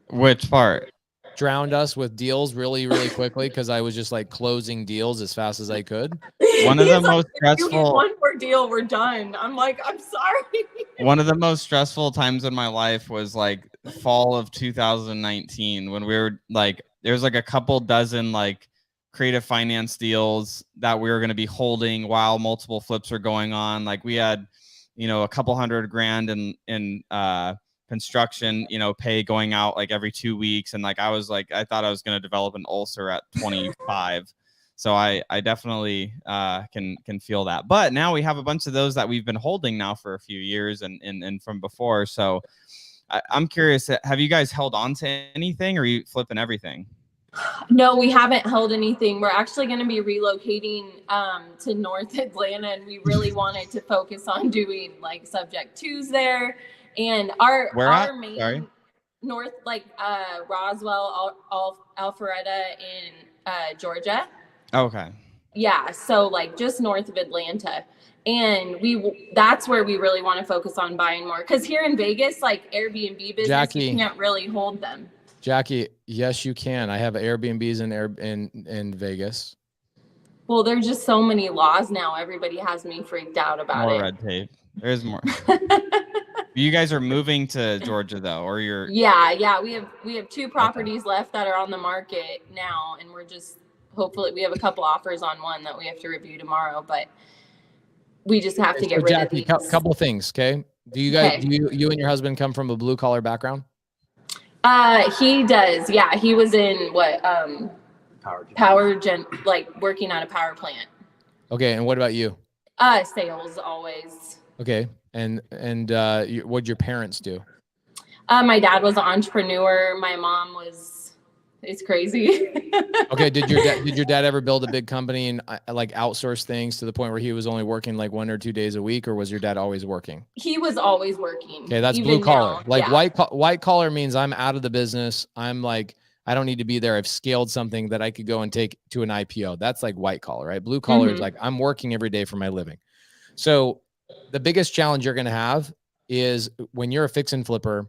Which part? Drowned us with deals really, really quickly because I was just like closing deals as fast as I could. One of the most stressful. You get one more deal, we're done. I'm like, I'm sorry. One of the most stressful times in my life was like fall of 2019 when we were like, there was like a couple dozen like creative finance deals that we were going to be holding while multiple flips are going on. Like we had, a couple $100,000 in construction, pay going out like every 2 weeks. And like, I thought I was going to develop an ulcer at 25. So I definitely can feel that. But now we have a bunch of those that we've been holding now for a few years and from before. So I'm curious, have you guys held on to anything or are you flipping everything? No, we haven't held anything. We're actually going to be relocating to North Atlanta, and we really wanted to focus on doing like subject twos there. And our main north, like Roswell, Alpharetta in Georgia. Okay. Yeah, so like just north of Atlanta. And that's where we really want to focus on buying more. Because here in Vegas, like Airbnb business, you can't really hold them. Jackie, yes, you can. I have Airbnbs in Vegas. Well, there's just so many laws now. Everybody has me freaked out about more red tape. There's more. You guys are moving to Georgia though, or you're? Yeah. We have 2 properties left that are on the market now, and we're just hopefully we have a couple offers on one that we have to review tomorrow, but we just have to get rid of these. Couple of things, okay? Do you guys, you and your husband come from a blue collar background? He does. Yeah, he was in power gen, like working on a power plant. Okay, and what about you? Sales always. Okay, and what'd your parents do? My dad was an entrepreneur. My mom was. It's crazy. Okay, did your dad ever build a big company and like outsource things to the point where he was only working like 1 or 2 days a week, or was your dad always working? He was always working. Okay, that's blue collar. Now, like white collar means I'm out of the business. I'm like, I don't need to be there. I've scaled something that I could go and take to an IPO. That's like white collar, right? Blue collar is like I'm working every day for my living. So the biggest challenge you're going to have is when you're a fix and flipper,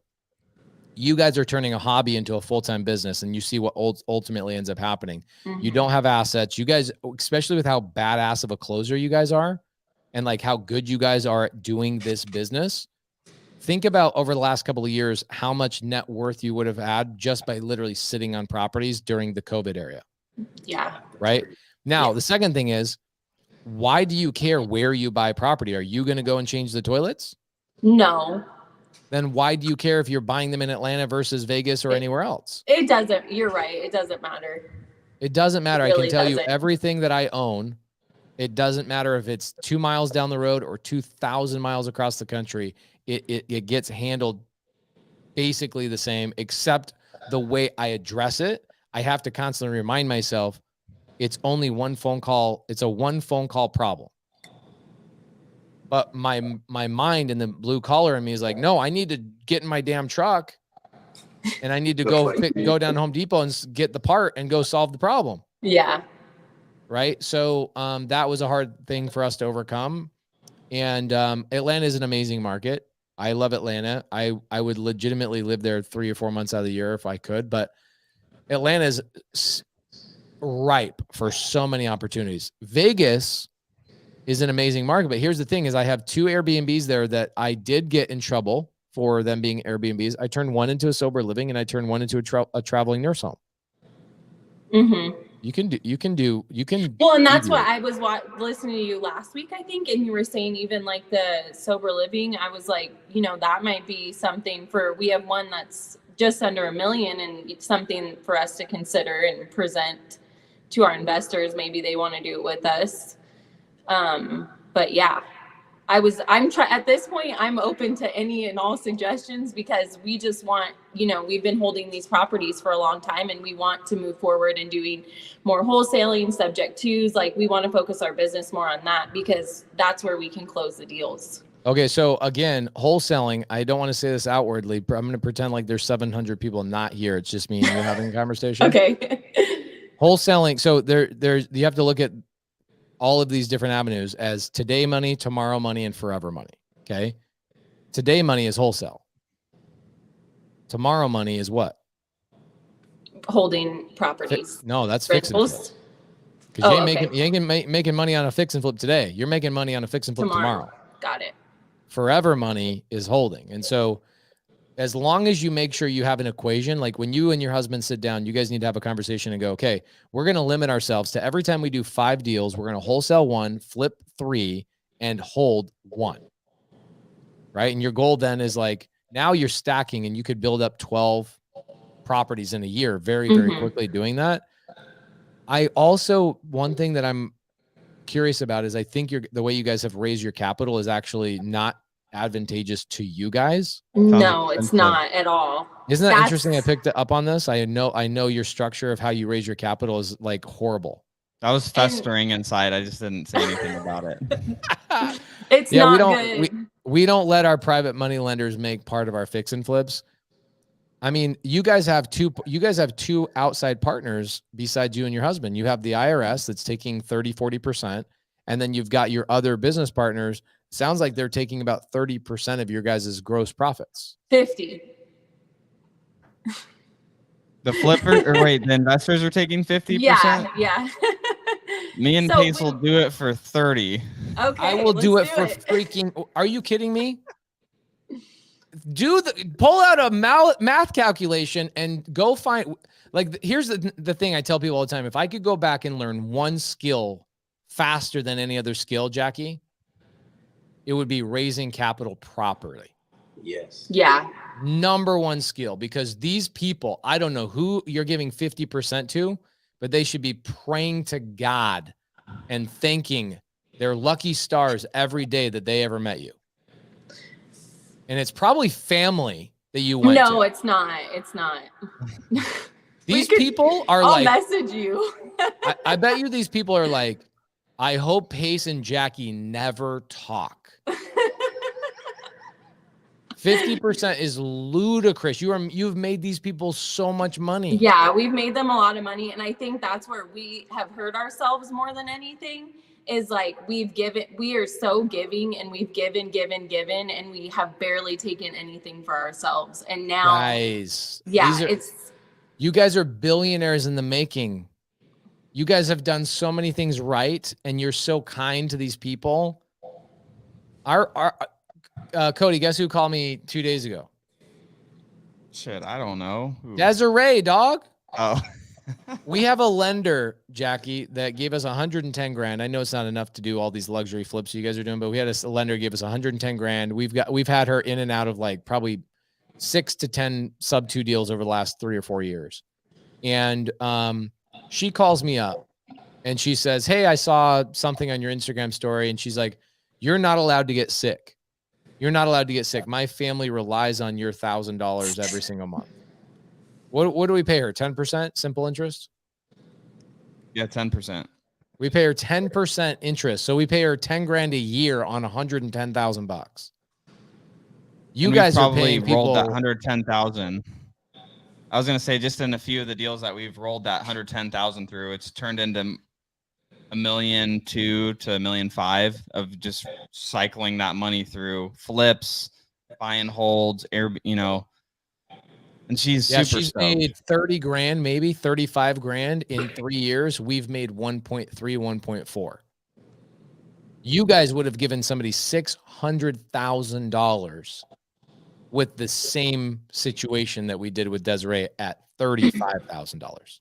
you guys are turning a hobby into a full-time business, and you see what ultimately ends up happening. You don't have assets. You guys, especially with how badass of a closer you guys are and like how good you guys are at doing this business, think about over the last couple of years, how much net worth you would have had just by literally sitting on properties during the COVID era. Yeah. Right now, the second thing is, why do you care where you buy property? Are you going to go and change the toilets? No. then why do you care if you're buying them in Atlanta versus Vegas or anywhere else? It doesn't. You're right. It doesn't matter. It doesn't matter. It really I can tell you doesn't. everything that I own. It doesn't matter if it's 2 miles down the road or 2,000 miles across the country. It gets handled basically the same, except the way I address it. I have to constantly remind myself it's only one phone call. It's a one phone call problem. But my mind and the blue collar in me is like, no, I need to get in my damn truck and I need to go down to Home Depot and get the part and go solve the problem. Yeah. Right. So that was a hard thing for us to overcome. And Atlanta is an amazing market. I love Atlanta. I would legitimately live there 3 or 4 months out of the year if I could. But Atlanta is ripe for so many opportunities. Vegas is an amazing market. But here's the thing is I have 2 Airbnbs there that I did get in trouble for them being Airbnbs. I turned one into a sober living and I turned one into a traveling nurse home. Mm-hmm. You can do. Well, and that's what I was listening to you last week, I think. And you were saying even like the sober living, I was like, that might be something we have one that's just under $1 million and it's something for us to consider and present to our investors. Maybe they want to do it with us. But yeah, at this point, I'm open to any and all suggestions because we just want, we've been holding these properties for a long time and we want to move forward and doing more wholesaling, subject twos. Like we want to focus our business more on that because that's where we can close the deals. Okay. So again, wholesaling, I don't want to say this outwardly, but I'm going to pretend like there's 700 people not here. It's just me and you having a conversation. Okay. Wholesaling. So you have to look at all of these different avenues as today money, tomorrow money, and forever money. Okay. Today money is wholesale. Tomorrow money is what? Holding properties. No, that's fix and flip. Because you ain't making money on a fix and flip today. You're making money on a fix and flip tomorrow. Got it. Forever money is holding. And so as long as you make sure you have an equation, like when you and your husband sit down, you guys need to have a conversation and go, okay, we're going to limit ourselves to every time we do 5 deals, we're going to wholesale 1, flip 3, and hold 1. Right. And your goal then is like, now you're stacking and you could build up 12 properties in a year very, very quickly doing that. I also, one thing that I'm curious about is I think the way you guys have raised your capital is actually not advantageous to you guys. No, it's not at all. Isn't that interesting? I picked up on this. I know your structure of how you raise your capital is like horrible. I was festering inside. I just didn't say anything about it. It's not good. We don't let our private money lenders make part of our fix and flips. I mean, you guys have two outside partners besides you and your husband. You have the IRS that's taking 30-40%, and then you've got your other business partners. Sounds like they're taking about 30% of your guys' gross profits. 50. The the investors are taking 50%? Yeah. Me and Pace will do it for 30. Okay. I will do it for freaking. Are you kidding me? Pull out a math calculation and go find, like, here's the thing I tell people all the time. If I could go back and learn one skill faster than any other skill, Jackie, it would be raising capital properly. Yes. Yeah. Number one skill, because these people, I don't know who you're giving 50% to, but they should be praying to God and thanking their lucky stars every day that they ever met you. And it's probably family that you went to. No, it's not. It's not. These people are I'll message you. I bet you these people are like, I hope Pace and Jackie never talk. 50% is ludicrous. You've made these people so much money. Yeah, we've made them a lot of money. And I think that's where we have hurt ourselves more than anything is like we are so giving and we've given, and we have barely taken anything for ourselves. And now, guys, yeah, you guys are billionaires in the making. You guys have done so many things right, and you're so kind to these people. Cody, guess who called me 2 days ago? Shit, I don't know. Desiree, dog. Oh. We have a lender, Jackie, that gave us 110 grand. I know it's not enough to do all these luxury flips you guys are doing, but we had a lender give us 110 grand. We've had her in and out of like probably 6 to 10 sub 2 deals over the last 3 or 4 years. And she calls me up and she says, "Hey, I saw something on your Instagram story." And she's like, "You're not allowed to get sick. You're not allowed to get sick. My family relies on your $1,000 every single month." What do we pay her? 10% simple interest? Yeah, 10%. We pay her 10% interest. So we pay her 10 grand a year on $110,000. You guys are paying people rolled that 110,000. I was going to say, just in a few of the deals that we've rolled that 110,000 through, it's turned into $1.2 million to $1.5 million of just cycling that money through flips, buy and holds, and she's she's made 30 grand, maybe 35 grand in 3 years. We've made 1.3, 1.4. You guys would have given somebody $600,000 with the same situation that we did with Desiree at $35,000.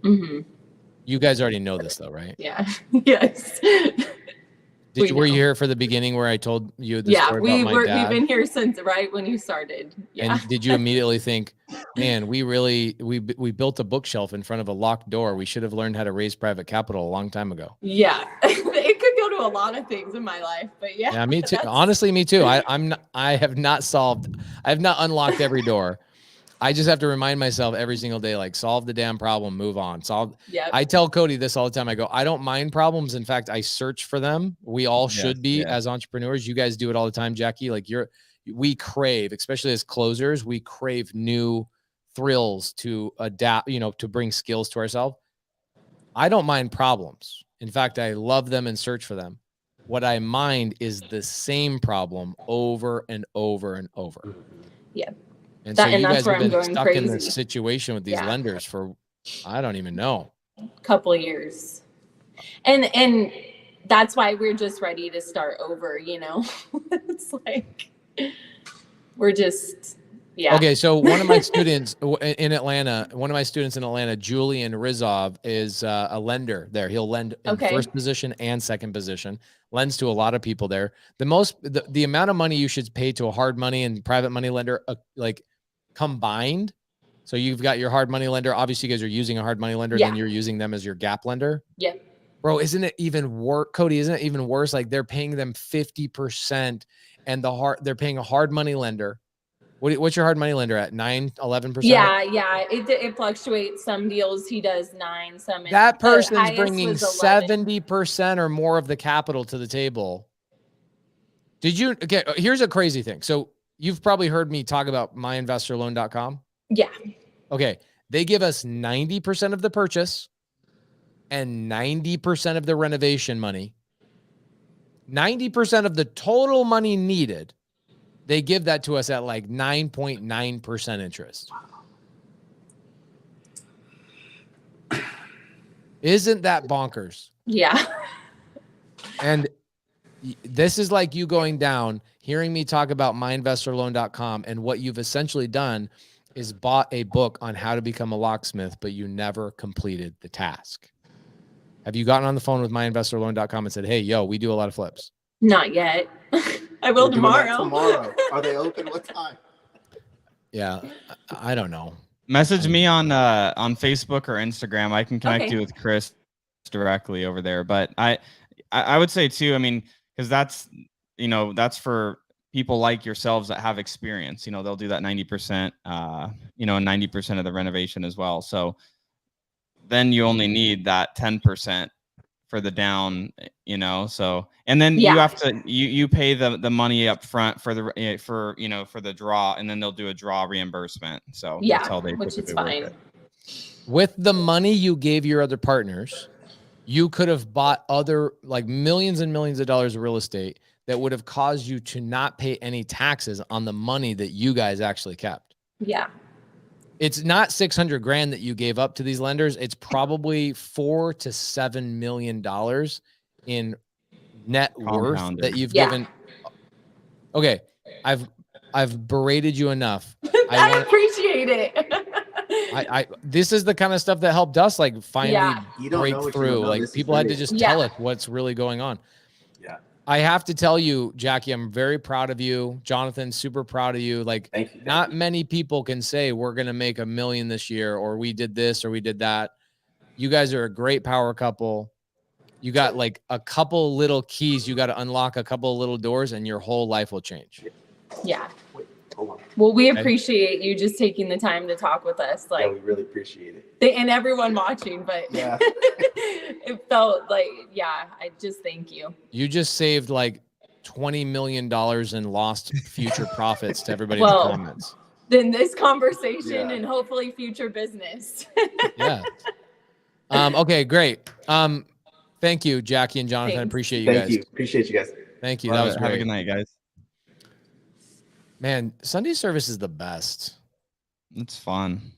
Mm-hmm. You guys already know this though, right? Yeah. Yes. Were you here for the beginning where I told you the story about my dad? We've been here since right when you started. Yeah. And did you immediately think, man, we built a bookshelf in front of a locked door. We should have learned how to raise private capital a long time ago. Yeah. It could go to a lot of things in my life, but yeah. Yeah, me too. Honestly, me too. I have not unlocked every door. I just have to remind myself every single day, like, solve the damn problem, move on. Yep. I tell Cody this all the time. I go, I don't mind problems. In fact, I search for them. We all should be as entrepreneurs. You guys do it all the time, Jackie. Like we crave, especially as closers, we crave new thrills to adapt, to bring skills to ourselves. I don't mind problems. In fact, I love them and search for them. What I mind is the same problem over and over and over. Yeah. And so you guys have been stuck in this situation with these lenders for, I don't even know, a couple of years. And that's why we're just ready to start over, It's like, we're just, Okay. So one of my students in Atlanta, Julian Rizov, is a lender there. He'll lend in first position and second position, lends to a lot of people there. The amount of money you should pay to a hard money and private money lender, combined. So you've got your hard money lender. Obviously, you guys are using a hard money lender, then you're using them as your gap lender. Yeah. Bro, isn't it even worse? Cody, isn't it even worse? Like they're paying them 50% and they're paying a hard money lender. What's your hard money lender at? 9, 11%? Yeah. It fluctuates. Some deals he does 9, some. That person's bringing 70% or more of the capital to the table. Okay, here's a crazy thing. So you've probably heard me talk about myinvestorloan.com. Yeah. Okay. They give us 90% of the purchase and 90% of the renovation money. 90% of the total money needed. They give that to us at like 9.9% interest. Isn't that bonkers? Yeah. And this is like you going down, hearing me talk about myinvestorloan.com, and what you've essentially done is bought a book on how to become a locksmith, but you never completed the task. Have you gotten on the phone with myinvestorloan.com and said, "Hey, yo, we do a lot of flips"? Not yet. I will tomorrow. Are they open? What time? Yeah, I don't know. Message me on Facebook or Instagram. I can connect you with Chris directly over there. But I would say too, I mean, because that's for people like yourselves that have experience. They'll do that 90%, and 90% of the renovation as well. So then you only need that 10% for the down, so, and then you have to, you pay the money up front for the draw, and then they'll do a draw reimbursement. So that's how they, which is fine. With the money you gave your other partners, you could have bought other like millions and millions of dollars of real estate that would have caused you to not pay any taxes on the money that you guys actually kept. Yeah. It's not 600 grand that you gave up to these lenders. It's probably $4 to $7 million in net worth that you've given. Okay. I've berated you enough. I appreciate it. This is the kind of stuff that helped us like finally You don't know break what you through. don't know. Like This is people had to great. just tell us what's really going on. Yeah. I have to tell you, Jackie, I'm very proud of you. Jonathan, super proud of you. Like, Thank you. not many people can say we're going to make $1 million this year, or we did this, or we did that. You guys are a great power couple. You got like a couple little keys. You got to unlock a couple of little doors and your whole life will change. Yeah. Wait, hold on. Well, we appreciate you just taking the time to talk with us. Like, Yeah, we really appreciate it. And everyone watching, but Yeah. it felt like, I just thank you. You just saved like $20 million in lost future profits to everybody in the comments. Then this conversation and hopefully future business. Yeah. Okay, great. Thank you, Jackie and Jonathan. Thanks. Appreciate you guys. Thank you. Appreciate you guys. Thank you. That was great. Have a good night, guys. Man, Sunday service is the best. It's fun.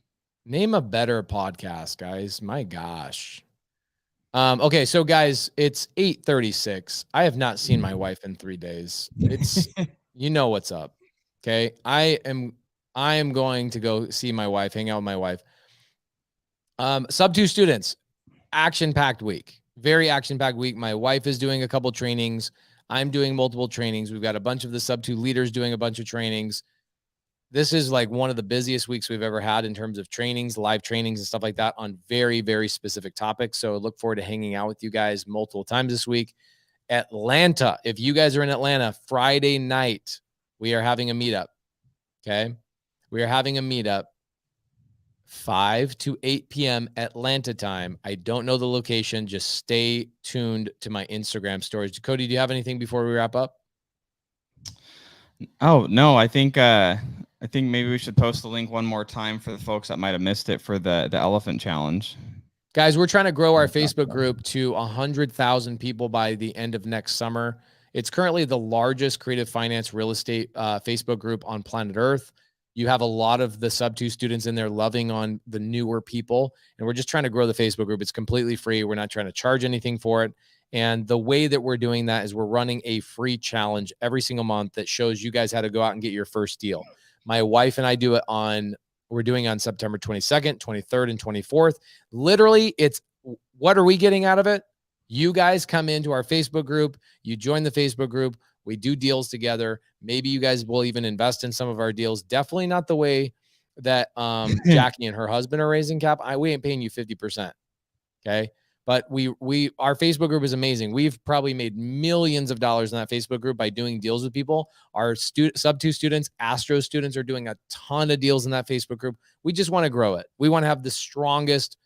Name a better podcast, guys. My gosh. Okay, so guys, it's 8:36. I have not seen my wife in 3 days. It's you know what's up. Okay. I am going to go see my wife, hang out with my wife. Sub 2 students, action-packed week. Very action-packed week. My wife is doing a couple trainings. I'm doing multiple trainings. We've got a bunch of the Sub 2 leaders doing a bunch of trainings. This is like one of the busiest weeks we've ever had in terms of trainings, live trainings and stuff like that on very, very specific topics. So look forward to hanging out with you guys multiple times this week. Atlanta, if you guys are in Atlanta, Friday night, we are having a meetup. Okay. We are having a meetup 5 to 8 p.m. Atlanta time. I don't know the location. Just stay tuned to my Instagram stories. Cody, do you have anything before we wrap up? Oh, no, I think maybe we should post the link one more time for the folks that might have missed it for the elephant challenge. Guys, we're trying to grow our Facebook group to 100,000 people by the end of next summer. It's currently the largest creative finance real estate Facebook group on planet Earth. You have a lot of the Sub 2 students in there loving on the newer people. And we're just trying to grow the Facebook group. It's completely free. We're not trying to charge anything for it. And the way that we're doing that is we're running a free challenge every single month that shows you guys how to go out and get your first deal. My wife and I do it we're doing on September 22nd, 23rd, and 24th. Literally, it's what are we getting out of it? You guys come into our Facebook group. You join the Facebook group. We do deals together. Maybe you guys will even invest in some of our deals. Definitely not the way that Jackie and her husband are raising cap. We ain't paying you 50%. Okay. But our Facebook group is amazing. We've probably made millions of dollars in that Facebook group by doing deals with people. Our Sub 2 students, Astro students are doing a ton of deals in that Facebook group. We just want to grow it. We want to have the strongest.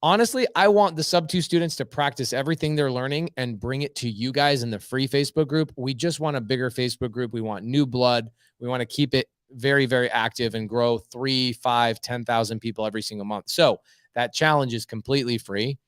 Honestly, I want the Sub 2 students to practice everything they're learning and bring it to you guys in the free Facebook group. We just want a bigger Facebook group. We want new blood. We want to keep it very, very active and grow 3, 5, 10,000 people every single month. So that challenge is completely free.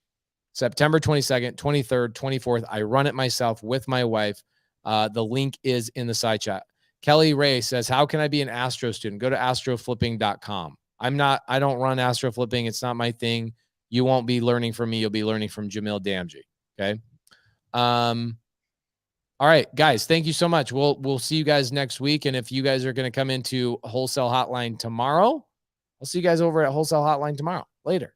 September 22nd, 23rd, 24th. I run it myself with my wife. The link is in the side chat. Kelly Ray says, how can I be an Astro student? Go to astroflipping.com. I don't run Astro Flipping. It's not my thing. You won't be learning from me. You'll be learning from Jamil Damji. Okay. All right, guys, thank you so much. We'll see you guys next week. And if you guys are going to come into Wholesale Hotline tomorrow, I'll see you guys over at Wholesale Hotline tomorrow. Later.